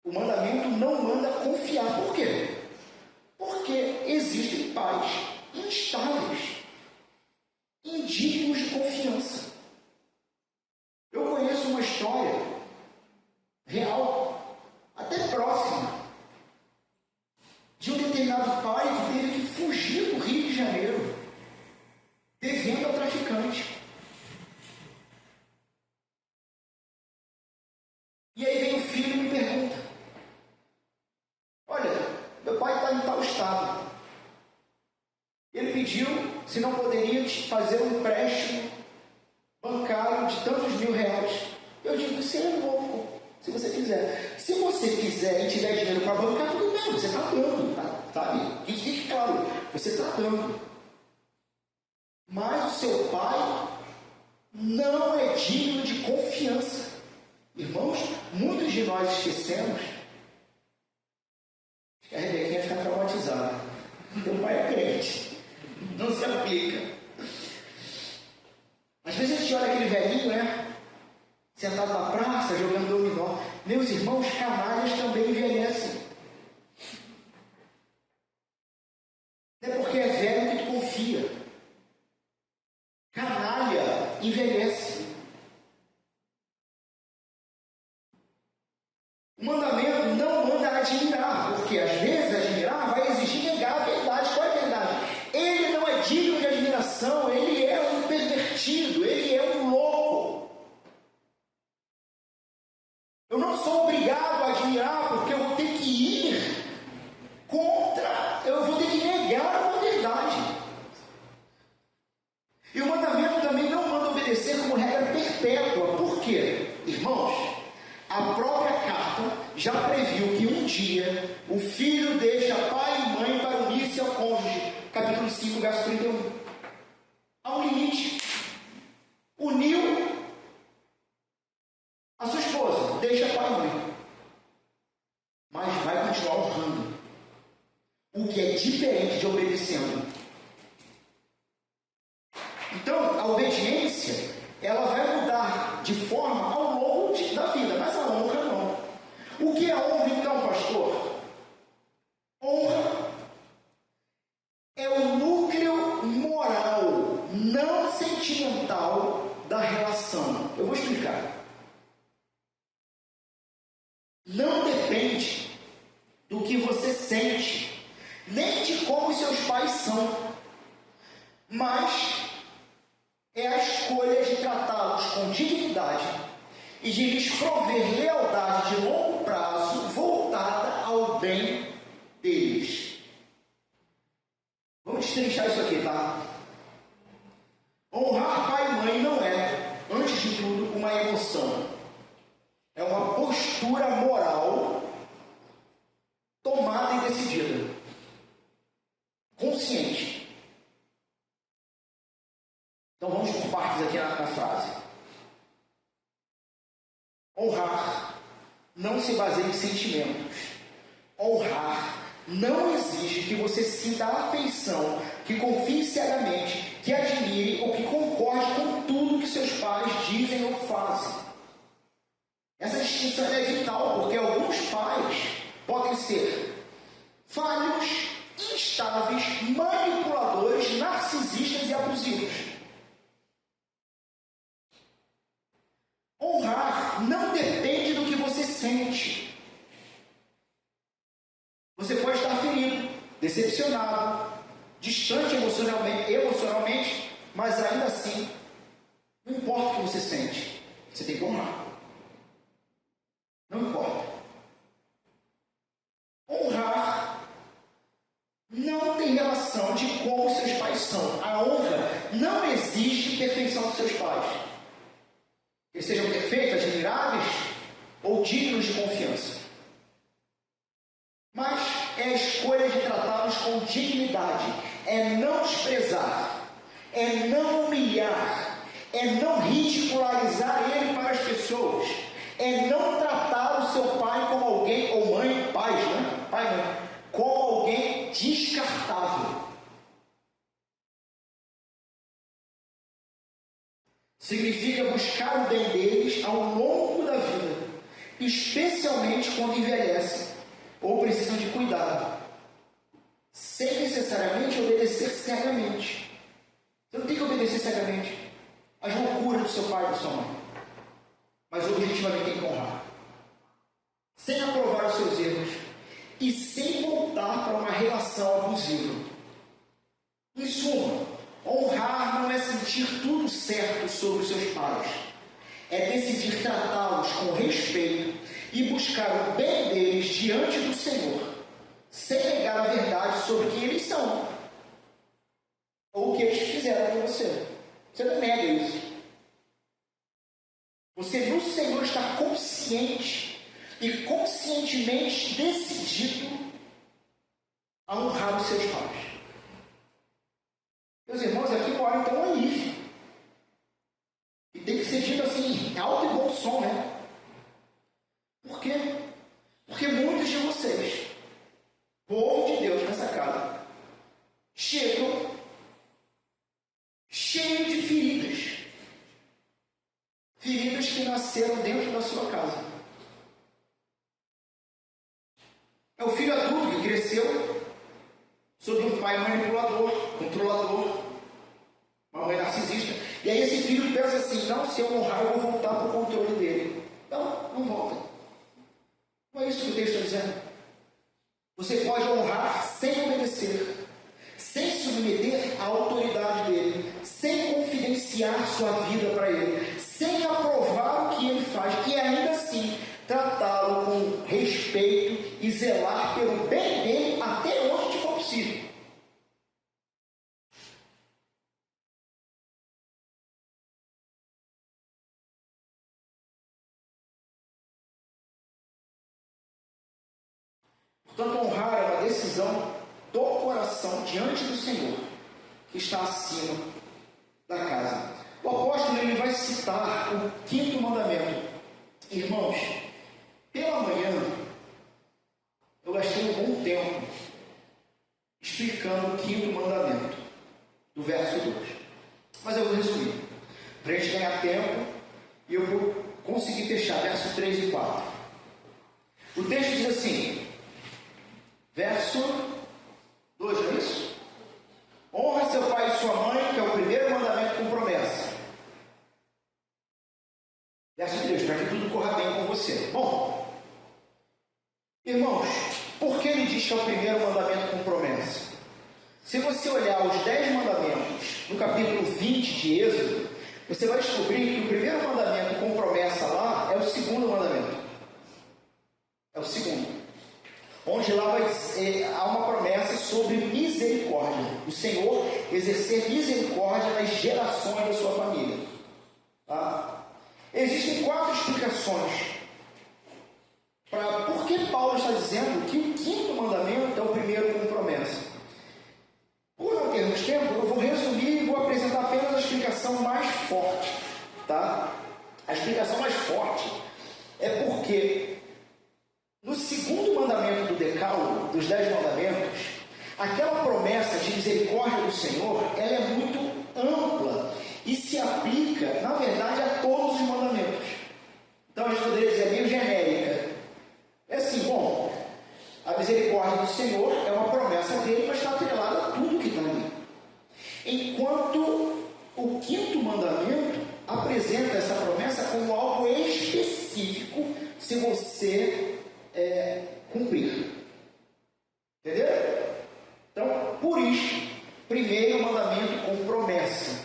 O mandamento não manda confiar. Por quê? Porque existem pais instáveis, indignos de confiança. Eu conheço uma história real, até próxima, de um determinado pai que teve que fugir do Rio de Janeiro, devendo ao traficante. E aí vem o filho e me pergunta: olha, meu pai está em tal estado. Ele pediu se não poderia te fazer um empréstimo bancário de tantos R$1.000. Eu digo: você é louco se você fizer. Se você fizer e tiver dinheiro para bancar, tudo bem, você está dando, tá? Sabe? Isso fique claro, você está dando. Mas o seu pai não é digno de confiança. Irmãos, muitos de nós esquecemos. A Rebequinha fica traumatizada. Teu pai é crente. Não se aplica. Às vezes a gente olha aquele velhinho, né? Sentado na praça, jogando dominó. Meus irmãos, canalhas também envelhecem. Não é porque é velho que tu confia. Canalha envelhece. O mandamento não manda admirar, porque às vezes admirar vai exigir negar a verdade. Qual é a verdade? Ele não é digno de admiração, ele é um pervertido, ele é um louco. Eu não sou obrigado a admirar, porque eu vou ter que ir contra, eu vou ter que negar uma verdade. E o mandamento também não manda obedecer como regra perpétua. Por quê? Irmãos, a própria carta já previu que um dia o filho deixa pai e mãe para unir-se ao cônjuge. Capítulo 5, verso 31. Há um limite. Uniu a sua esposa, deixa pai e mãe. Mas vai continuar honrando. O que é diferente de obedecendo. Então, a obediência, ela vai mudar de forma ao longo da vida, mas a honra não. O que é honra então, pastor? Honra é o núcleo moral, não sentimental da relação. Eu vou explicar. Não depende do que você sente, nem de como seus pais são, mas é a escolha de tratá-los com dignidade e de lhes prover lealdade de longo prazo voltada ao bem deles. Vamos destrinchar isso aqui, tá? Honrar pai e mãe não é, antes de tudo, uma emoção. É uma postura moral tomada e decidida. Consciente. Então vamos por partes aqui na frase. Honrar não se baseia em sentimentos. Honrar não exige que você sinta afeição, que confie cegamente, que admire ou que concorde com tudo que seus pais dizem ou fazem. Essa distinção é vital, porque alguns pais podem ser falhos, instáveis, manipuladores, narcisistas e abusivos. Honrar não depende do que você sente. Você pode estar ferido, decepcionado, distante emocionalmente, mas ainda assim, não importa o que você sente, você tem que honrar. Não importa. sejam perfeitos, admiráveis ou dignos de confiança. Mas é a escolha de tratá-los com dignidade, é não desprezar, é não humilhar, é não ridicularizar ele para as pessoas, é não tratar o seu pai como alguém, ou mãe, pais, né? Pai, mãe, como alguém descartável. Significa buscar o bem deles ao longo da vida, especialmente quando envelhecem ou precisam de cuidado, sem necessariamente obedecer cegamente. Você não tem que obedecer cegamente às loucuras do seu pai e da sua mãe, mas objetivamente tem que honrar, sem aprovar os seus erros e sem voltar para uma relação abusiva. Em suma, honrar não é sentir tudo certo sobre os seus pais, é decidir tratá-los com respeito e buscar o bem deles diante do Senhor, sem negar a verdade sobre quem eles são, ou o que eles fizeram com você. Você não nega isso. Você no Senhor está consciente e conscientemente decidido a honrar os seus pais. Meus irmãos, aqui mora então um alívio. E tem que ser dito assim, alto e bom som, né? Por quê? Porque muitos de vocês, povo de Deus nessa casa, chegam cheios de feridas. Feridas que nasceram dentro da sua casa. É o filho adulto que cresceu sob um pai manipulador, controlador, uma mãe narcisista. E aí esse filho pensa assim, não, se eu honrar, eu vou voltar para o controle dele. Não, não volta. Não é isso que o texto está dizendo. Você pode honrar sem obedecer, sem submeter à autoridade dele, sem confidenciar sua vida para ele, sem aprovar o que ele faz, e ainda assim tratá-lo com respeito e zelar pelo bem dele até onde te for possível. Portanto, honrar é uma decisão do coração diante do Senhor, que está acima da casa. O apóstolo ele vai citar o 5º mandamento. Irmãos, pela manhã, eu gastei um bom tempo explicando o 5º mandamento, do verso 2. Mas eu vou resumir, para a gente ganhar tempo, e eu vou conseguir fechar verso 3 e 4. O texto diz assim, verso 2, não é isso? Honra seu pai e sua mãe, que é o primeiro mandamento com promessa. Verso 3, para que tudo corra bem com você. Bom, irmãos, por que ele diz que é o primeiro mandamento com promessa? Se você olhar os 10 mandamentos no capítulo 20 de Êxodo, você vai descobrir que o primeiro mandamento com promessa lá é o 2º mandamento. É o 2º. Onde lá há uma promessa sobre misericórdia. O Senhor exercer misericórdia nas gerações da sua família. Tá? Existem 4 explicações para por que Paulo está dizendo que o 5º mandamento é o primeiro com promessa. Por não termos tempo, eu vou resumir e vou apresentar apenas a explicação mais forte. Tá? A explicação mais forte é porque no 2º mandamento do Decálogo, dos 10 mandamentos, aquela promessa de misericórdia do Senhor, ela é muito ampla e se aplica, na verdade, a todos os mandamentos. Então a gente poderia dizer meio genérica. É assim, bom, a misericórdia do Senhor é uma promessa dele, mas está atrelada a tudo que está ali. Enquanto o 5º mandamento apresenta essa promessa como algo específico se você cumprir. Entendeu? Então, por isso, primeiro mandamento com promessa.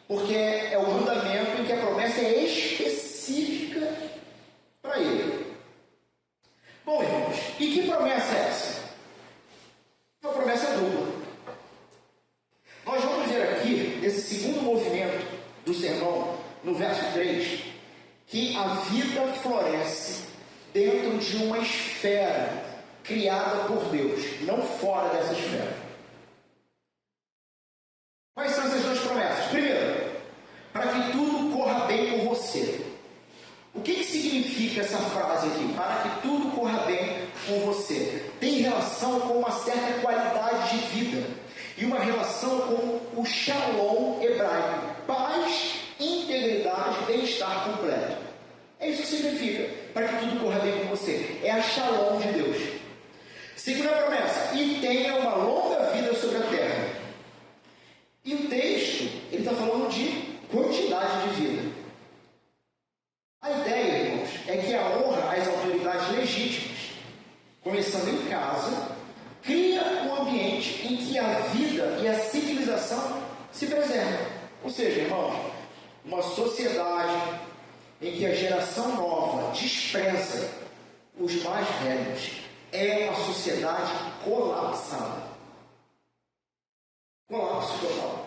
Porque é o mandamento em que a promessa é específica para ele. Bom, irmãos, e que promessa é essa? Uma promessa dupla. Nós vamos ver aqui, nesse 2º movimento do sermão, no verso 3, que a vida floresce dentro de uma esfera criada por Deus, não fora dessa esfera. Quais são essas duas promessas? Primeiro, para que tudo corra bem com você. O que significa essa frase aqui? Para que tudo corra bem com você. Tem relação com uma certa qualidade de vida e uma relação com o shalom hebraico. Paz, integridade, bem-estar completo. É isso que significa para que tudo corra bem com você. É a shalom de Deus. Segunda promessa, e tenha uma longa vida sobre a terra. E o texto, ele está falando de quantidade de vida. A ideia, irmãos, é que a honra às autoridades legítimas, começando em casa, cria um ambiente em que a vida e a civilização se preservam. Ou seja, irmãos, uma sociedade em que a geração nova despreza os mais velhos é uma sociedade colapsada. Colapso total.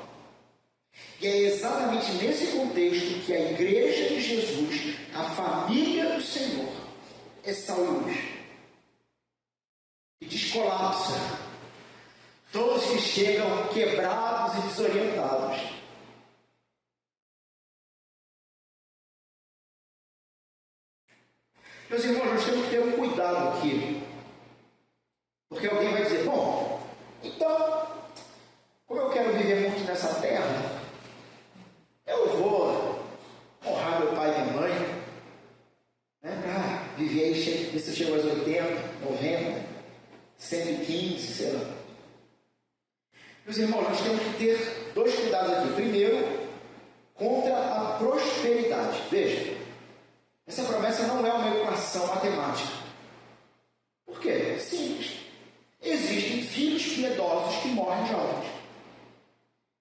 E é exatamente nesse contexto que a igreja de Jesus, a família do Senhor, é sal e luz. E descolapsa todos que chegam quebrados e desorientados. Meus irmãos, nós temos que ter um cuidado aqui. Porque alguém vai dizer, bom, então, como eu quero viver muito nessa terra, eu vou honrar meu pai e minha mãe, né, para viver aí, ver se eu chego aos 80, 90, 115, sei lá. Meus irmãos, nós temos que ter dois cuidados aqui. Primeiro, contra a prosperidade. Veja, essa promessa não é uma equação matemática. Por quê? Simples. Existem filhos piedosos que morrem jovens.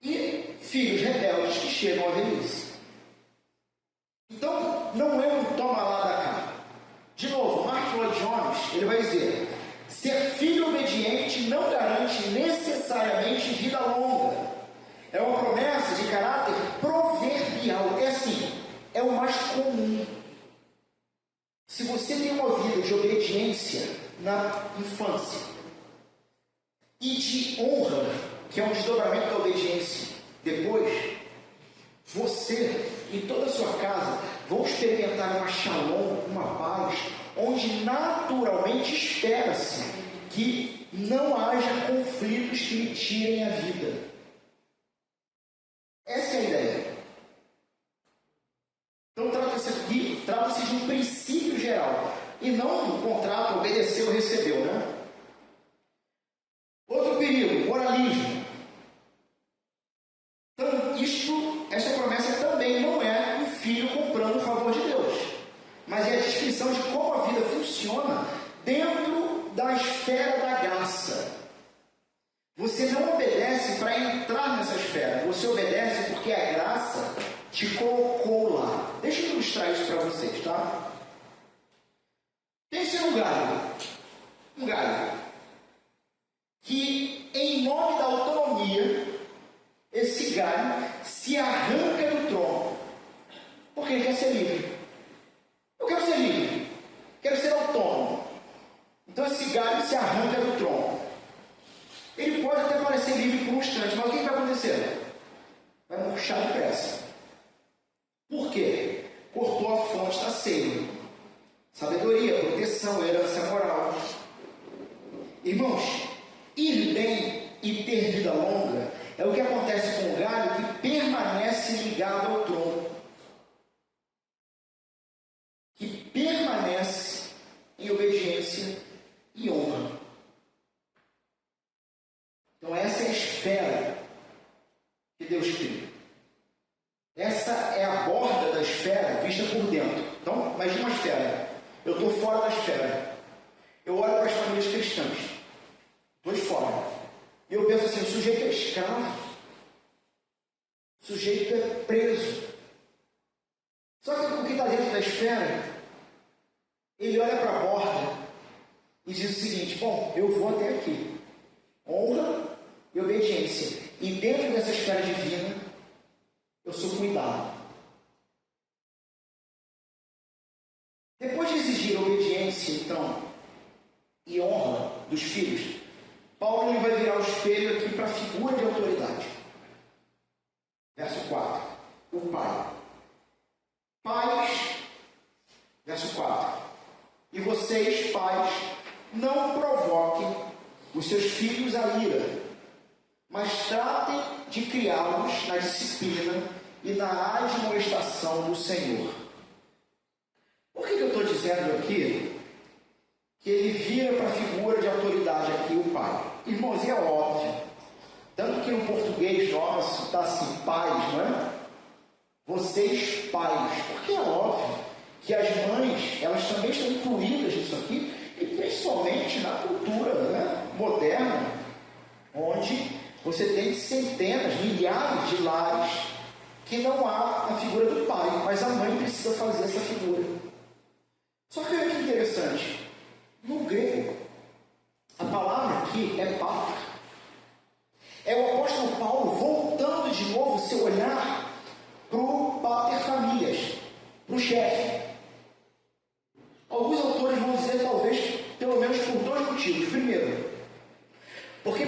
E filhos rebeldes que chegam à velhice. Então, não é um toma lá da cá. De novo, Mark Lloyd Jones, ele vai dizer, ser filho obediente não garante necessariamente vida longa. É uma promessa de caráter proverbial. É assim, é o mais comum. Se você tem uma vida de obediência na infância e de honra, que é um desdobramento da obediência depois, você e toda a sua casa vão experimentar uma shalom, uma paz, onde naturalmente espera-se que não haja conflitos que lhe tirem a vida. Essa é a ideia. Então trata-se de um princípio geral, e não um contrato, obedeceu, recebeu, né? Outro perigo, moralismo. Então, essa promessa também não é um filho comprando o favor de Deus, mas é a descrição de como a vida funciona dentro da esfera da graça. Você não obedece para entrar nessa esfera, você obedece porque a graça te colocou lá. Deixa eu ilustrar isso para vocês, tá? Pense num galho, que em nome da autonomia, esse galho se arranca do tronco, porque ele quer ser livre. Eu quero ser livre, quero ser autônomo. Então esse galho se arranca do tronco. Ele pode até parecer livre por um instante, mas o que vai acontecer? Vai murchar depressa. Por quê? Cortou a fonte da seiva. Sabedoria, proteção, herança moral. Irmãos, ir bem e ter vida longa é o que acontece com o galho que permanece ligado ao tronco. Que permanece em obediência e honra. Então essa é a esfera que Deus cria. Essa é a borda da esfera vista por dentro. Então, imagina uma esfera. Eu estou fora da esfera. Eu olho para as famílias cristãs. Estou de fora. E eu penso assim, o sujeito é escravo. O sujeito é preso. Só que o que está dentro da esfera, ele olha para a borda e diz o seguinte, bom, eu vou até aqui. Honra e obediência. E dentro dessa esfera divina, eu sou cuidado. Depois de exigir obediência, então, e honra dos filhos, Paulo ele vai virar o espelho aqui para a figura de autoridade. Verso 4. O pai. Pais, verso 4. E vocês, pais, não provoquem os seus filhos à ira, mas tratem de criá-los na disciplina e na admoestação do Senhor. Por que eu estou dizendo aqui que ele vira para a figura de autoridade aqui, o pai? Irmãos, é óbvio, tanto que no português nosso está assim, pais, não é? Vocês, pais, porque é óbvio que as mães, elas também estão incluídas nisso aqui, e principalmente na cultura, né, moderna, onde você tem centenas, milhares de lares que não há a figura do pai, mas a mãe precisa fazer essa figura. Só que olha que interessante, no grego, a palavra aqui é pater. É o apóstolo Paulo voltando de novo o seu olhar para o pater famílias, para o chefe. Alguns autores vão dizer, talvez, pelo menos por dois motivos. Primeiro, porque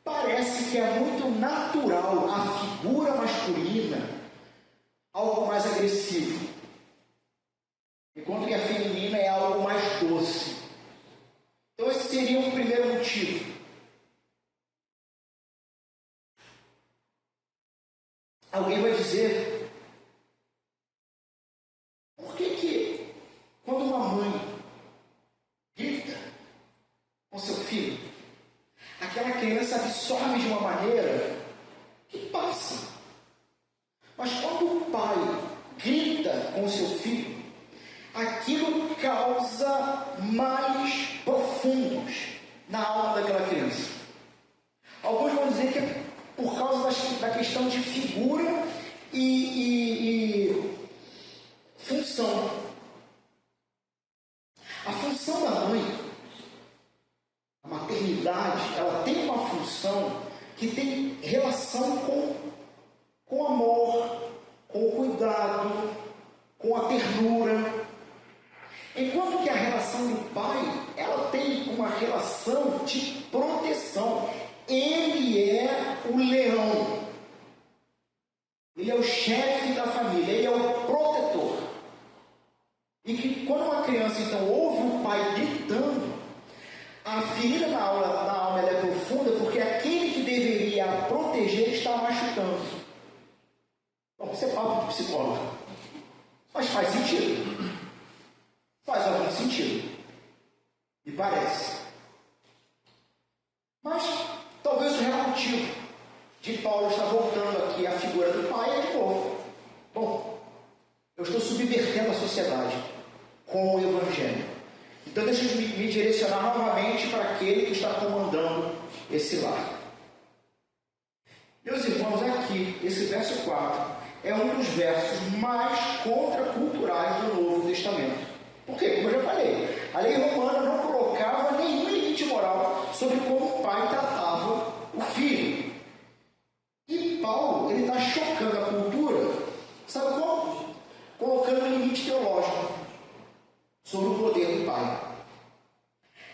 parece que é muito natural a figura masculina algo mais agressivo, enquanto que a feminina é algo mais doce. Então esse seria um primeiro motivo. Alguém vai dizer, por que quando uma mãe grita com seu filho, aquela criança absorve de uma maneira que passa. Mas quando o pai grita com o seu filho, aquilo causa mais profundos na alma daquela criança. Alguns vão dizer que é por causa da questão de figura e função. A função da mãe, a maternidade, ela tem uma função que tem relação com o amor, com o cuidado, com a ternura. Enquanto que a relação do pai, ela tem uma relação de proteção. Ele é o leão. Ele é o chefe da família, ele é o protetor. E que quando uma criança então ouve o pai gritando, a ferida na alma ela é profunda, porque aquele que deveria proteger está machucando. Bom, isso é papo de psicólogo. Mas faz sentido. Faz algum sentido. Me parece. Mas talvez o real motivo de Paulo estar voltando aqui à figura do pai é de novo. Bom, eu estou subvertendo a sociedade com o Evangelho. Então deixa eu me direcionar novamente para aquele que está comandando esse lar. Meus irmãos, aqui, esse verso 4 é um dos versos mais contraculturais do Novo Testamento. Por quê? Como eu já falei, a lei romana não colocava nenhum limite moral sobre como o pai tratava o filho. E Paulo, ele está chocando a cultura, sabe como? Colocando um limite teológico sobre o poder do pai.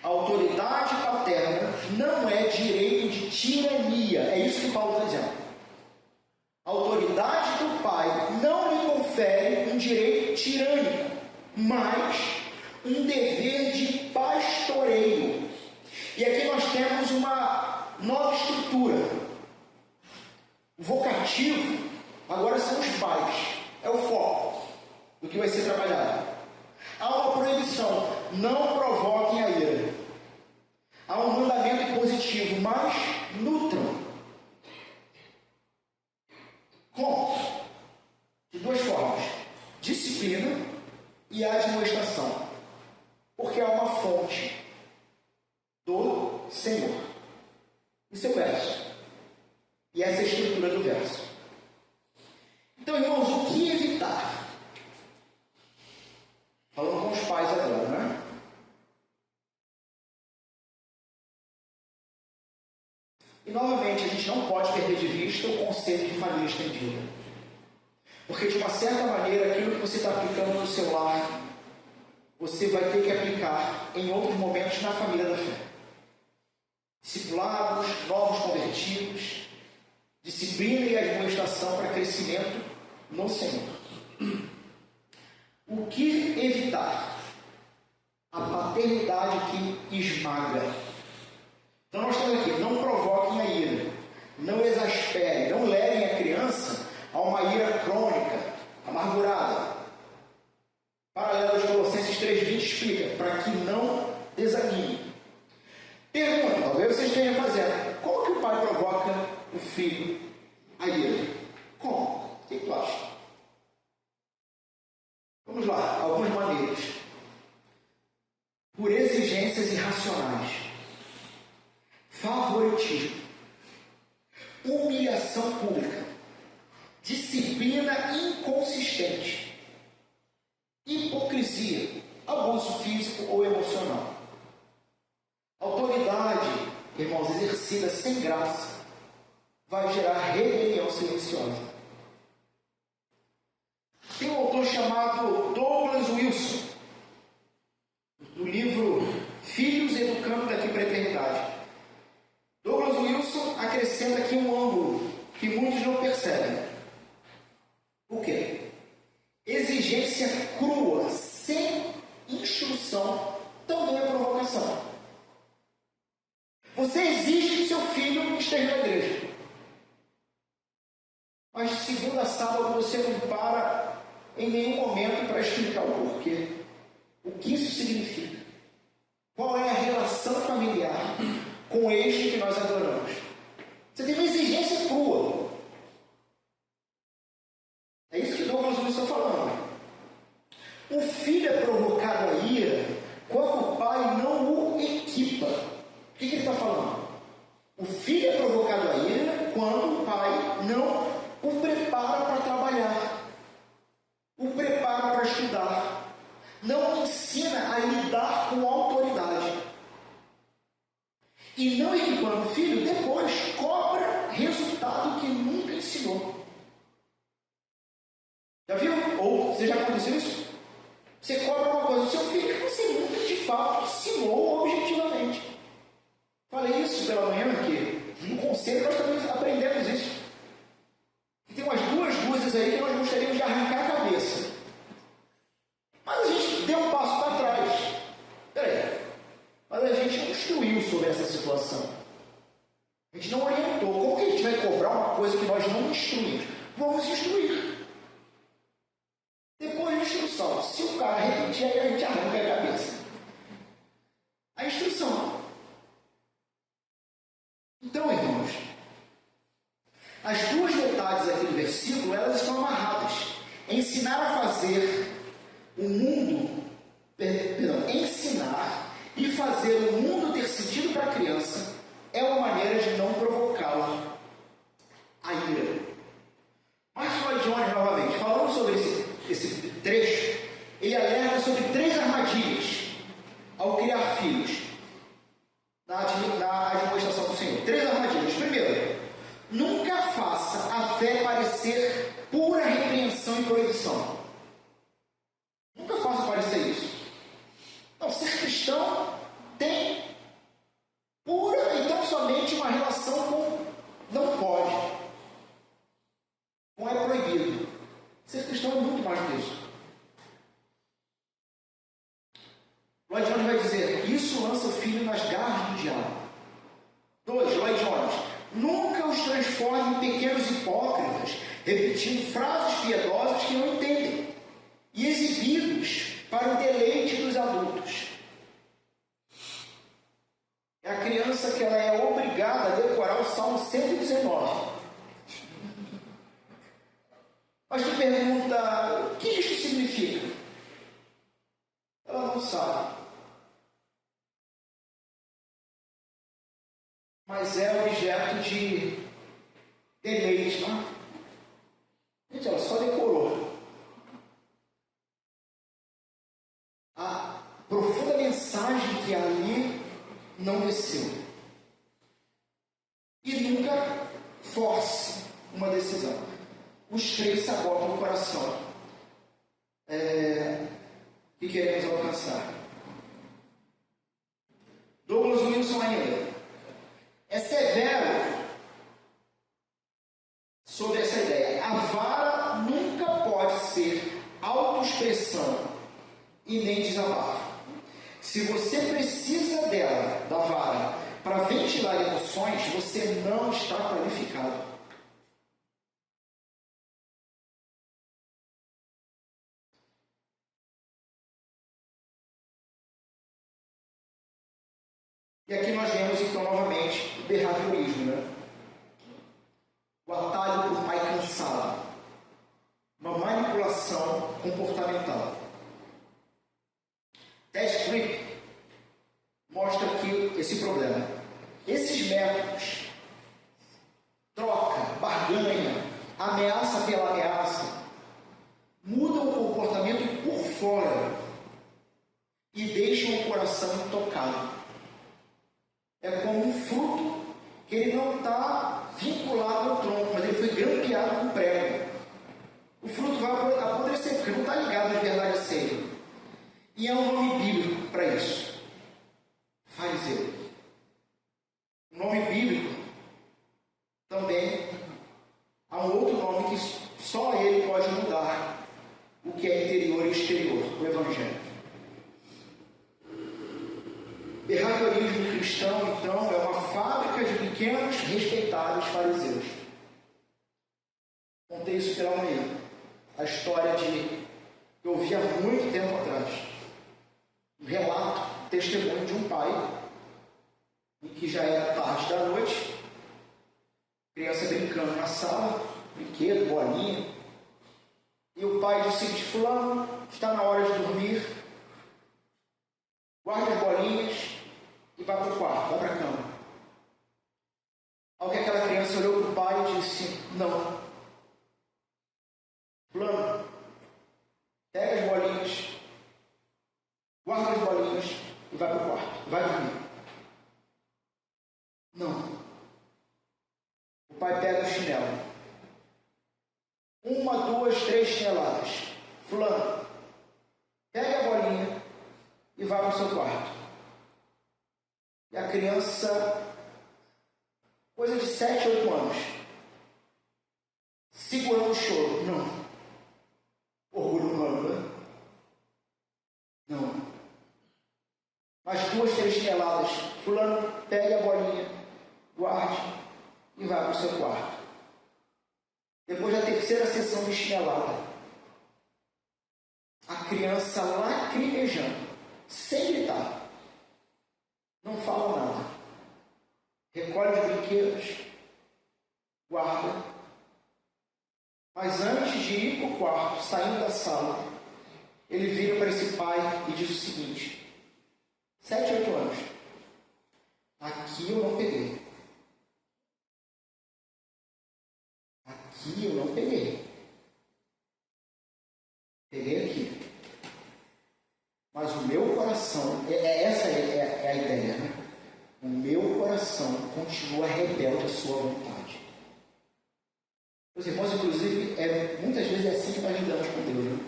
A autoridade paterna não é direito de tirania. É isso que Paulo está dizendo. A autoridade do pai não lhe confere um direito tirânico, mas um dever de pastoreio. E aqui nós temos uma nova estrutura. O vocativo agora são os pais. É o foco do que vai ser trabalhado. Há uma proibição: não provoquem a ira. Há um mandamento positivo: mas nutram. Como? De duas formas: disciplina e admoestação. Porque há uma fonte do Senhor. Esse é o verso. E essa é a estrutura do verso. Então, irmãos, o que evitar? Falando com os pais agora, né? E novamente, a gente não pode perder de vista o conceito de família estendida. Porque, de uma certa maneira, aquilo que você está aplicando no seu lar você vai ter que aplicar em outros momentos na família da fé. Discipulados, novos convertidos, disciplina e administração para crescimento no Senhor. O que evitar? A paternidade que esmaga. Então nós temos aqui, não provoquem a ira, não exasperem, não levem a criança a uma ira crônica, amargurada. Paralelo aos Colossenses 3,20 explica, para que não desanime. Pergunta, talvez você esteja fazendo, como que o pai provoca o filho a ira? Como? O que tu acha? Vamos lá, algumas maneiras. Por exigências irracionais, favoritismo, humilhação pública, disciplina inconsistente, hipocrisia, abuso físico ou emocional. Autoridade, irmãos, exercida sem graça, vai gerar rebelião silenciosa. Tem um autor chamado Douglas Wilson, no livro Filhos Educando daqui para a Eternidade. Douglas Wilson acrescenta aqui um ângulo que muitos não percebem. O quê? Exigência crua, sem instrução, também é provocação. Você exige que seu filho esteja na igreja. Mas de segunda a sábado você não para em nenhum momento para explicar o porquê. O que isso significa? Qual é a relação familiar com este que nós adoramos? Você tem uma exigência crua. É isso que Douglas Wilson está falando. O filho é provocado a ira quando o pai não o equipa. O que ele está falando? O filho é provocado a ira quando o pai não o prepara para trabalhar, o prepara para estudar, não o ensina a lidar com autoridade. E não equipando o filho, depois cobra resultado que nunca ensinou. Já viu? Ou você já aconteceu isso? Você cobra uma coisa do seu filho que você nunca de fato ensinou objetivamente. Falei isso pela manhã, porque no conselho nós também aprendemos isso. E tem umas duas luzes aí que nós gostaríamos de arrancar a cabeça. Mas a gente deu um passo para trás. Peraí. Mas a gente não instruiu sobre essa situação. A gente não orientou. Como que a gente vai cobrar uma coisa que nós não instruímos? Vamos instruir. Depois da instrução, se o cara repetir, aí a gente arranca a cabeça. A instrução. Então, irmãos, as duas metades aqui do versículo, elas estão amarradas. Ensinar a fazer o mundo, ensinar e fazer o mundo ter sentido para a criança é uma maneira de não provocá-la a ira. Martin Lloyd Jones, novamente, falando sobre esse trecho, ele alerta sobre 3 armadilhas ao criar filhos na administração do Senhor. 3 armadilhas. Primeiro, nunca faça a fé parecer pura repreensão e proibição. Nunca faça parecer isso. Não, ser cristão tem pura e tão somente uma relação com não pode, com é proibido. Ser cristão é muito mais do que isso. Lloyd Jones vai dizer, isso lança o filho nas garras do diabo. 2, Lloyd Jones, nunca os transforme em pequenos hipócritas, repetindo frases piedosas que não entendem, e exibidos para o deleite dos adultos. É a criança que ela é obrigada a decorar o Salmo 119. Mas tu pergunta, o que isso significa? Ela não sabe. Mas é objeto de deleite, não é? Gente, ela só decorou. A profunda mensagem que ali não desceu. E nunca force uma decisão. Os 3 sabotam o coração. Que queremos alcançar. pensar. Douglas Wilson ainda é severo sobre essa ideia. A vara nunca pode ser autoexpressão e nem desabafo. Se você precisa dela, da vara, para ventilar emoções, você não está qualificado. E aqui nós vemos então novamente o behaviorismo, né? O atalho por pai cansado, uma manipulação comportamental. Ted Tripp mostra aqui esse problema. Esses métodos, troca, barganha, ameaça pela ameaça, mudam o comportamento por fora e deixam o coração intocado. É como um fruto que ele não está vinculado ao tronco, mas ele foi grampeado com prego. O fruto vai apodrecer, porque não está ligado de verdade a seio. E é um nome bíblico para isso. Fariseu. O nome bíblico também há um outro nome que só ele pode mudar o que é interior e exterior, o Evangelho. Behaviorismo cristão, então, é uma fábrica de pequenos, respeitados fariseus. Contei isso pela manhã. A história que eu ouvi há muito tempo atrás. Um relato, um testemunho de um pai, em que já era tarde da noite, criança brincando na sala, brinquedo, bolinha, e o pai disse o seguinte: fulano, está na hora de dormir, guarde as bolinhas e vá para o quarto, vá para a cama. Ao que aquela criança olhou para o pai e disse: não. Fulano, pega as bolinhas, guarda as bolinhas e vai para o quarto, vai dormir. Não. O pai pega o chinelo. 1, 2, 3 chineladas. Fulano, pega a bolinha e vai para o seu quarto. E a criança, coisa de 7, 8 anos, segurando o choro. Não. Orgulho humano, né? Não. Mais 2, 3 chineladas. Fulano, pegue a bolinha, guarde e vai para o seu quarto. Depois da terceira sessão de chinelada, a criança lacrimejando, sem gritar, não fala nada, recolhe os brinquedos, guarda, mas antes de ir para o quarto, saindo da sala, ele vira para esse pai e diz o seguinte: 7, 8 anos, aqui eu não peguei. Aqui eu não peguei. Peguei aqui. Mas o meu coração, essa é a ideia, né? O meu coração continua rebelde à sua vontade. Os irmãos, inclusive, muitas vezes é assim que nós lidamos com Deus, né?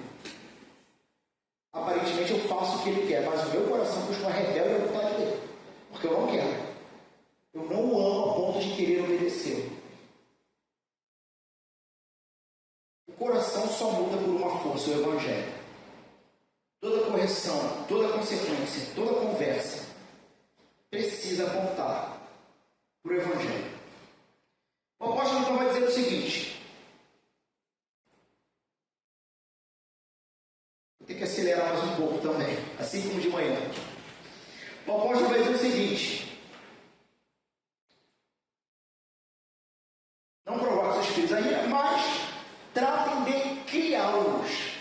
Aparentemente eu faço o que Ele quer, mas o meu coração continua rebelde à vontade dele. Porque eu não quero. Eu não o amo a ponto de querer obedecer. O coração só muda por uma força, o Evangelho. Toda correção, toda consequência, toda conversa precisa apontar para o Evangelho. O apóstolo então vai dizer o seguinte: vou ter que acelerar mais um pouco também, assim como de manhã. O apóstolo vai dizer o seguinte: não provoque seus filhos ainda, mas tratem de criá-los.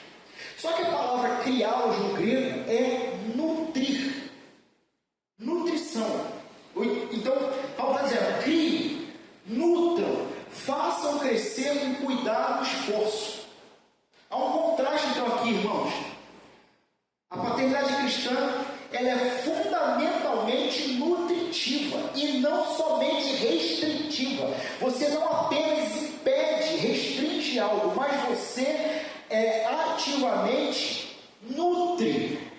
Só que a palavra criá-los no grego é nutrir. Nutrição. Então, Paulo está dizendo: criem, nutram, façam crescer com cuidado e esforço. Há um contraste então aqui, irmãos. A paternidade cristã, ela é fundamentalmente nutritiva e não somente restritiva. Você não apenas impede, restringe algo, mas você ativamente nutre.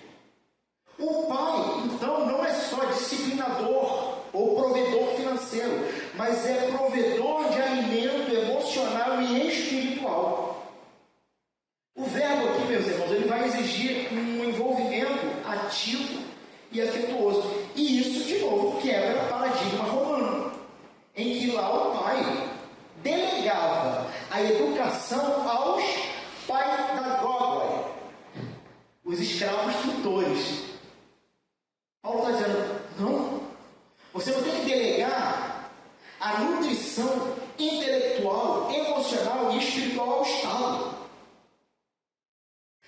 provedor financeiro, mas é provedor de alimento emocional e espiritual. O verbo aqui, meus irmãos, ele vai exigir um envolvimento ativo e afetuoso. E isso, de novo, quebra o paradigma romano, em que lá o pai delegava a educação aos paidagogoi, os escravos tutores. Paulo está dizendo, não, você não tem que delegar a nutrição intelectual, emocional e espiritual ao Estado.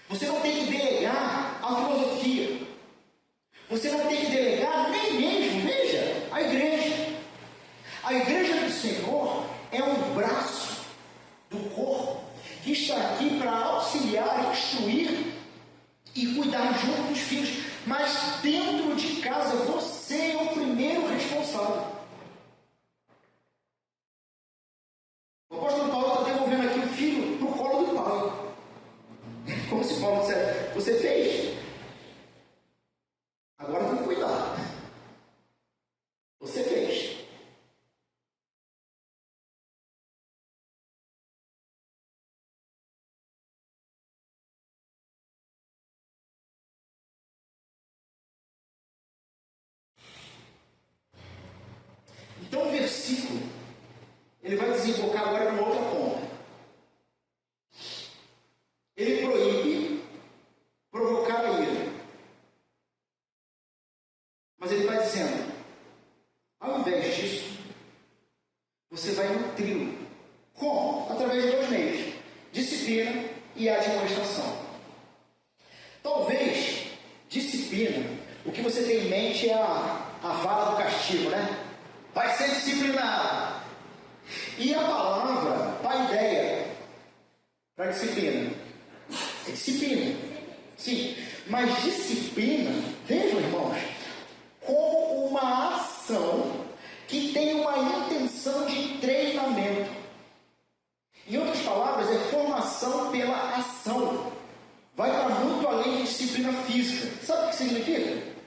Você não tem que delegar a filosofia. Você não tem que delegar nem mesmo, veja, a igreja. A igreja do Senhor é um braço do corpo que está aqui para auxiliar, instruir e cuidar junto dos filhos. Mas dentro de casa, você é o primeiro responsável. O apóstolo Paulo está devolvendo aqui o filho para o colo do pai. Como se Paulo dissesse, você fez? Agora tem que cuidar. Você fez. Então o versículo, ele vai desembocar agora numa outra ponta. Ele proíbe provocar a ira. Mas ele vai dizendo, ao invés disso, você vai nutri-lo. Como? Através de dois meios: disciplina e admoestação. Talvez, disciplina, o que você tem em mente é a vara do castigo, né? Vai ser disciplinado. E a palavra, paideia, para disciplina. É disciplina. Sim. Mas disciplina, vejam, irmãos, como uma ação que tem uma intenção de treinamento. Em outras palavras, é formação pela ação. Vai para muito além de disciplina física. Sabe o que significa?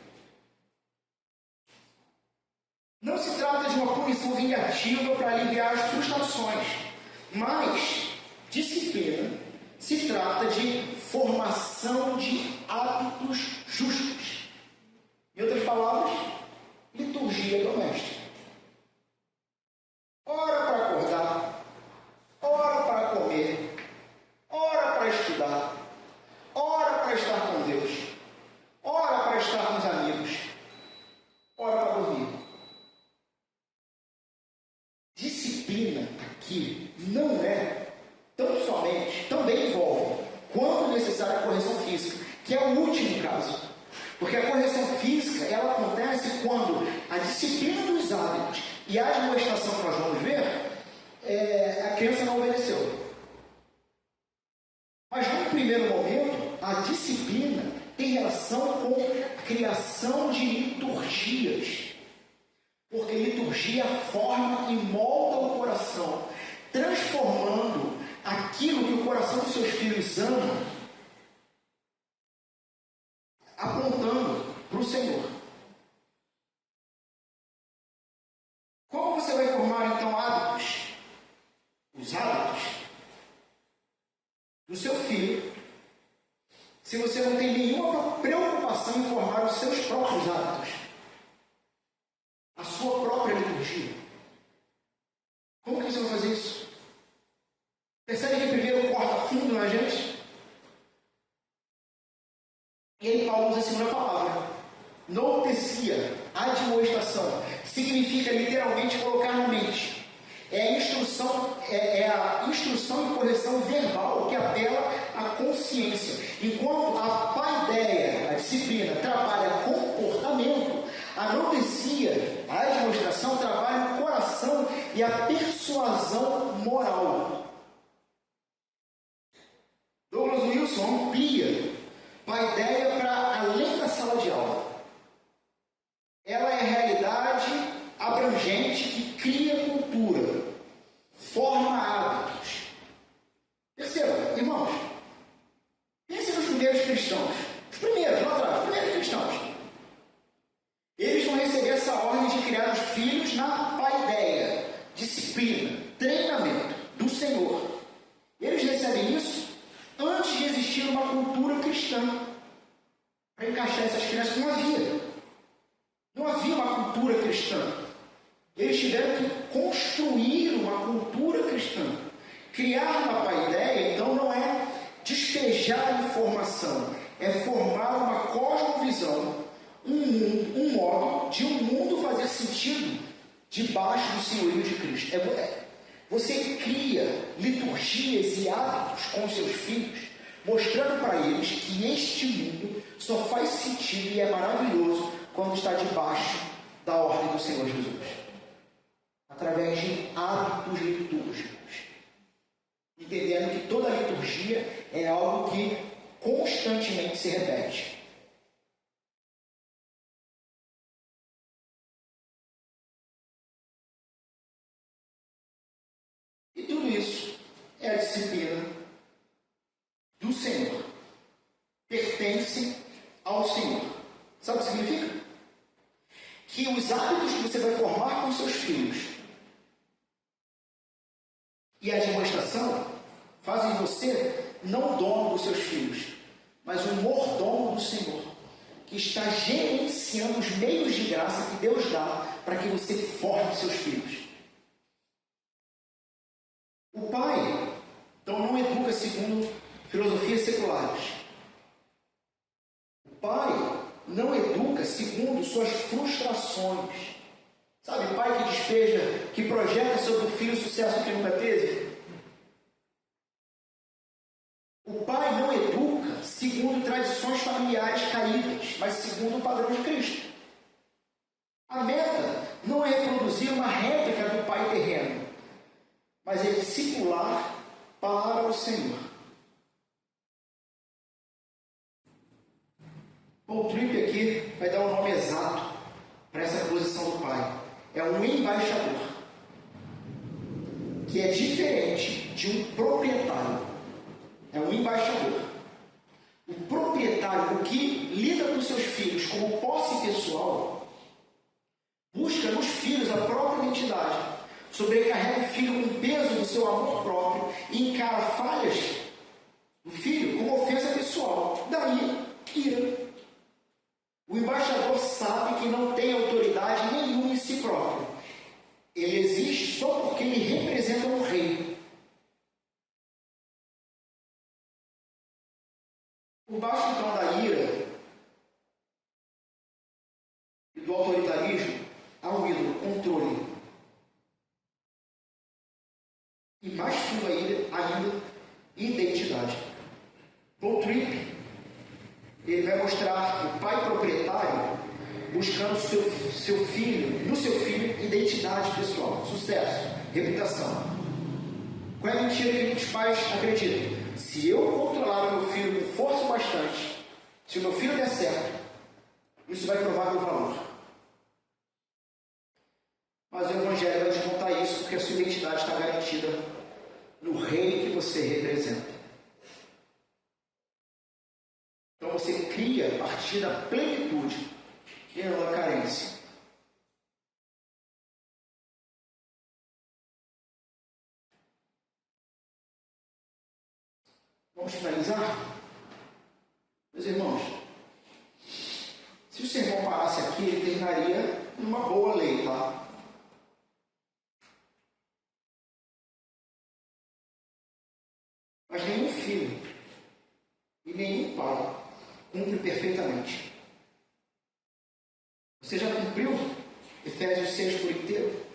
Não se trata de uma punição vingativa para aliviar as frustrações, mas disciplina se trata de formação de hábitos justos. Em outras palavras, liturgia doméstica. Hora para acordar, hora para comer, hora para estudar, hora para estar com Deus, hora para estar com os amigos, hora para dormir. Disciplina aqui não é tão somente, também envolve, quando necessário, a correção física, que é o último caso. Porque a correção física, ela acontece quando a disciplina dos hábitos e a admoestação que nós vamos ver, a criança não obedeceu. Mas no primeiro momento, a disciplina tem relação com a criação de liturgias. Porque liturgia forma e molda o coração, transformando aquilo que o coração dos seus filhos ama, apontando para o Senhor. Como você vai formar então hábitos? Os hábitos do seu filho, se você não tem nenhuma preocupação em formar os seus próprios hábitos, a sua própria liturgia. Como que você vai fazer isso? Percebe que primeiro corta fundo na gente? E aí Paulo usa a segunda palavra. Notecia, admoestação, significa literalmente colocar na mente. É a instrução e correção verbal que apela à consciência. Enquanto a paideia, a disciplina, trabalha comportamento, a notecia, a admoestação, trabalha o coração e a persuasão moral. Douglas Wilson amplia paideia para além da sala de aula. Ela é a realidade abrangente que cria cultura, forma hábitos. Perceba, irmãos, pense nos primeiros cristãos. Os primeiros, lá atrás, os primeiros cristãos. Eles vão receber essa ordem de criar os filhos na encaixar essas crianças. Não havia. Não havia uma cultura cristã. Eles tiveram que construir uma cultura cristã. Criar uma paideia, então, não é despejar informação, é formar uma cosmovisão, um modo de um mundo fazer sentido debaixo do senhorio de Cristo. Você cria liturgias e hábitos com seus filhos, mostrando para eles que este mundo só faz sentido e é maravilhoso quando está debaixo da ordem do Senhor Jesus, através de hábitos litúrgicos, entendendo que toda liturgia é algo que constantemente se repete. E tudo isso é a disciplina do Senhor, pertence ao Senhor. Sabe o que significa? Que os hábitos que você vai formar com seus filhos e a demonstração fazem você não dono dos seus filhos, mas um mordomo do Senhor, que está gerenciando os meios de graça que Deus dá para que você forme seus filhos. O pai, então, não educa segundo filosofias seculares. O pai não educa segundo suas frustrações. Sabe, pai que despeja, que projeta sobre o filho o sucesso que nunca teve? O pai não educa segundo tradições familiares caídas, mas segundo o padrão de Cristo. A meta não é reproduzir uma réplica do pai terreno, mas é discipular para o Senhor. Paul Tripp aqui vai dar o nome exato para essa posição do pai. É um embaixador, que é diferente de um proprietário. É um embaixador. O proprietário, o que lida com seus filhos como posse pessoal, busca nos filhos a própria identidade, sobrecarrega o filho com o peso do seu amor próprio e encara falhas do filho como ofensa pessoal. Daí, ira. O embaixador sabe que não tem autoridade nenhuma em si próprio. Ele existe só porque ele representa um rei. Por baixo, então, da ira e do autoritarismo, há um ídolo, controle. E mais fundo ainda, identidade. Paul Tripp, ele vai mostrar o pai proprietário buscando no seu filho, identidade pessoal, sucesso, reputação. Qual é a mentira que muitos pais acreditam? Se eu controlar o meu filho com força bastante, se o meu filho der certo, isso vai provar meu valor. Mas o Evangelho vai desmontar isso, porque a sua identidade está garantida no rei que você representa. Então você cria a partir da plenitude e não da carência. Vamos finalizar? Meus irmãos, se o sermão parasse aqui, ele terminaria numa boa lei, tá? Mas nenhum filho e nenhum pai cumpre perfeitamente. Você já cumpriu Efésios 6 por inteiro?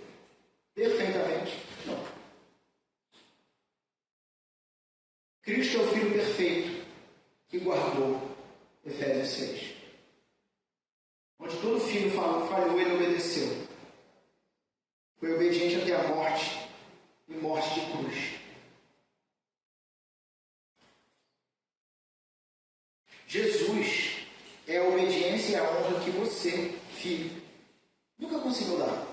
Perfeitamente? Não. Cristo é o Filho perfeito que guardou Efésios 6. Onde todo filho falhou, ele obedeceu. Foi obediente até a morte e morte de cruz. Jesus é a obediência e a honra que você, filho, nunca conseguiu dar.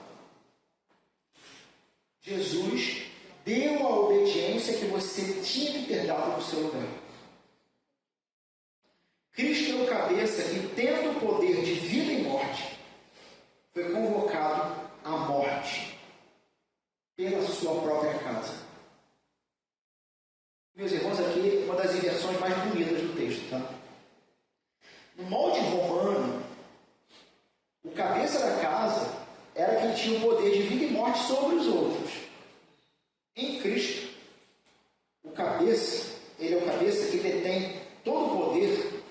Jesus deu a obediência que você tinha que ter dado no seu lugar. Cristo é o cabeça que, tendo o poder de vida e morte, foi convocado à morte pela sua própria casa. Meus irmãos, aqui uma das inversões mais bonitas do texto, tá? No molde romano, o cabeça da casa era quem tinha o poder de vida e morte sobre os outros. Em Cristo, o cabeça, ele é o cabeça que detém todo o poder.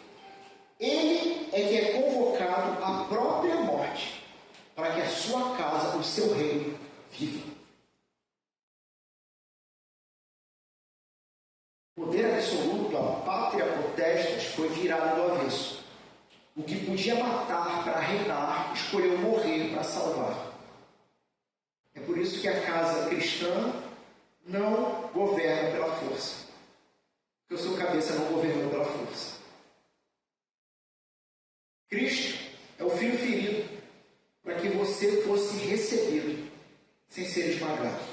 Ele é que é convocado à própria morte, para que a sua casa, o seu reino, viva. O poder absoluto, a pátria potestas, foi virado do avesso. O que podia matar para reinar, escolheu morrer para salvar. É por isso que a casa cristã não governa pela força. Porque o seu cabeça não governou pela força. Cristo é o filho ferido para que você fosse recebido sem ser esmagado.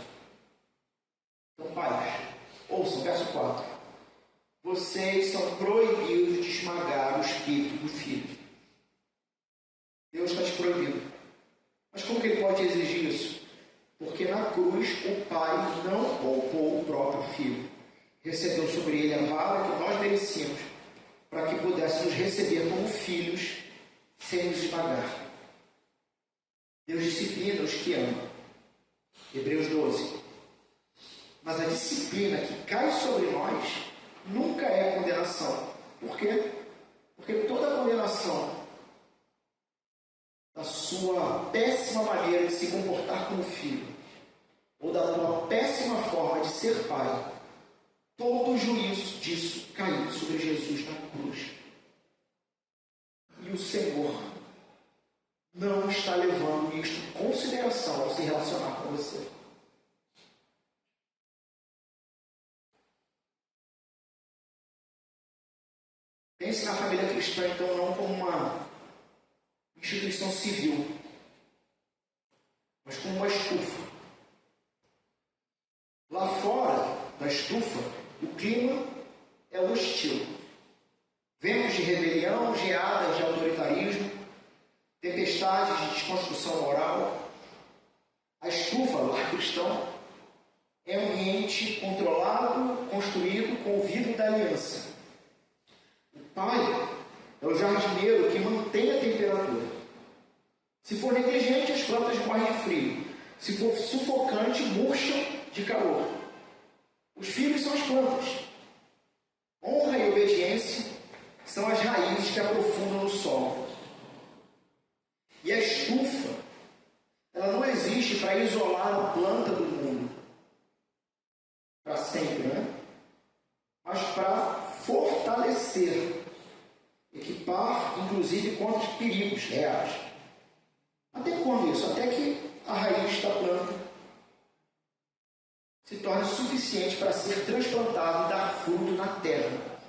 Então, pais, ouçam, verso 4. Vocês são proibidos de esmagar o espírito do filho. Deus está te proibindo. Mas como que ele pode exigir isso? Porque na cruz o Pai não poupou o próprio filho. Recebeu sobre ele a vara que nós merecíamos, para que pudéssemos receber como filhos sem nos esmagar. Deus disciplina os que amam. Hebreus 12. Mas a disciplina que cai sobre nós nunca é condenação. Por quê? Porque toda condenação da sua péssima maneira de se comportar como filho, ou da tua péssima forma de ser pai, todo o juízo disso caiu sobre Jesus na cruz. E o Senhor não está levando isto em consideração ao se relacionar com você. Pense na família cristã, então, não como uma instituição civil, mas como uma estufa. Lá fora da estufa, o clima é hostil. Ventos de rebelião, geadas de autoritarismo, tempestades de desconstrução moral. A estufa, o lar cristão, é um ambiente controlado, construído com o vidro da aliança. O pai é o jardineiro que mantém a temperatura. Se for negligente, as plantas morrem de frio. Se for sufocante, murcham de calor. Os filhos são as plantas. Honra e obediência são as raízes que aprofundam no solo. E a estufa, ela não existe para isolar a planta do mundo para sempre, né? Mas para fortalecer, equipar, inclusive, contra os perigos reais. Até quando isso? Até que a raiz da planta se torne suficiente para ser transplantado e dar fruto na terra,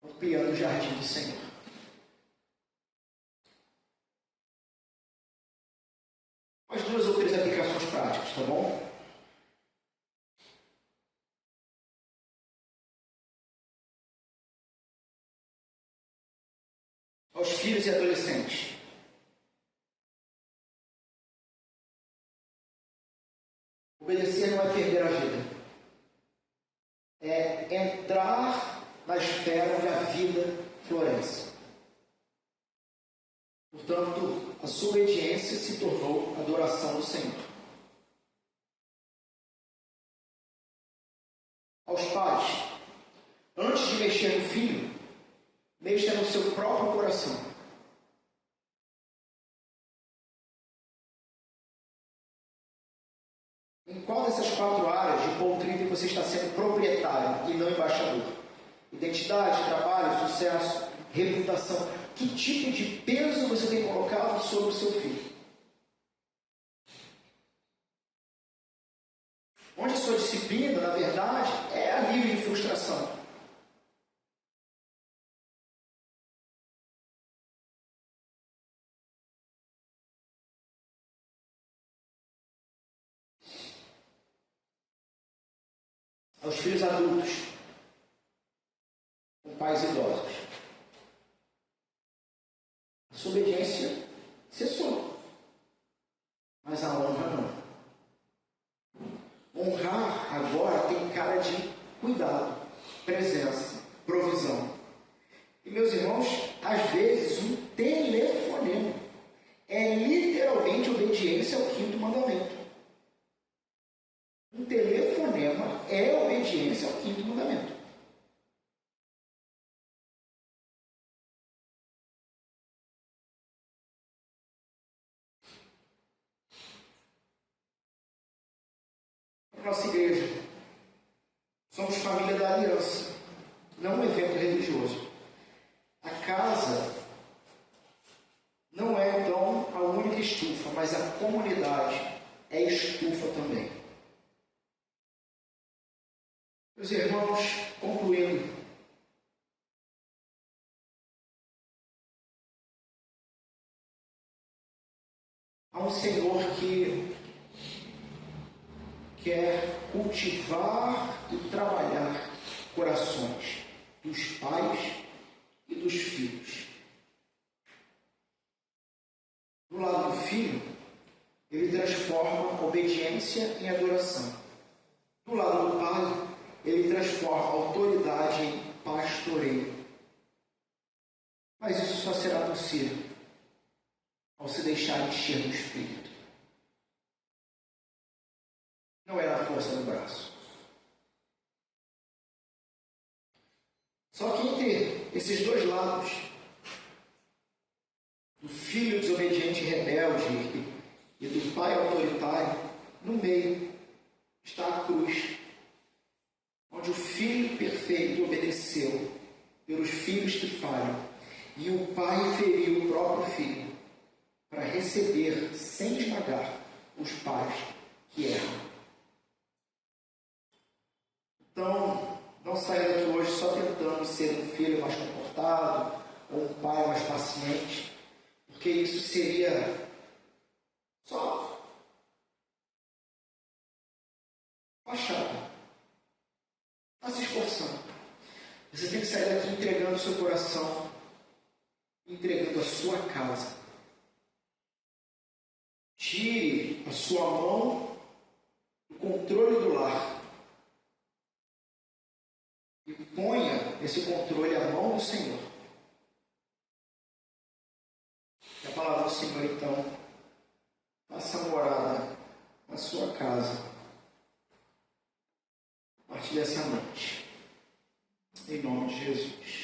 ampliando o jardim do Senhor. Mais 2 ou 3 aplicações práticas, tá bom? Aos filhos e adolescentes. Obedecer não é perder a vida. É entrar na esfera onde a vida floresce. Portanto, a sua obediência se tornou adoração do Senhor. Aos pais, antes de mexer no filho, mexa no seu próprio coração. Em qual dessas 4 áreas de poltrona você está sendo proprietário e não embaixador? Identidade, trabalho, sucesso, reputação. Que tipo de peso você tem colocado sobre o seu filho? Onde a sua disciplina, na verdade, é alívio de frustração. Aos filhos adultos, com pais idosos. A sua obediência cessou, mas a honra não. Honrar agora tem cara de cuidado, presença, provisão. E meus irmãos, às vezes nossa igreja. Somos família da aliança, não um evento religioso. A casa não é, então, a única estufa, mas a comunidade é estufa também. Meus irmãos, concluindo, há um Senhor que quer cultivar e trabalhar corações dos pais e dos filhos. Do lado do filho, ele transforma obediência em adoração. Do lado do pai, ele transforma autoridade em pastoreio. Mas isso só será possível ao se deixar encher do Espírito. Não é na força do braço. Só que entre esses dois lados, do filho desobediente e rebelde e do pai autoritário, no meio está a cruz, onde o filho perfeito obedeceu pelos filhos que falham, e o pai feriu o próprio filho para receber, sem esmagar, os pais que erram. Então, não saia daqui hoje só tentando ser um filho mais comportado ou um pai mais paciente, porque isso seria só fachada. Está se esforçando. Você tem que sair daqui entregando o seu coração, entregando a sua casa. Tire a sua mão do controle do lar e ponha esse controle à mão do Senhor. E a palavra do Senhor, então, faça morada na sua casa a partir dessa noite. Em nome de Jesus.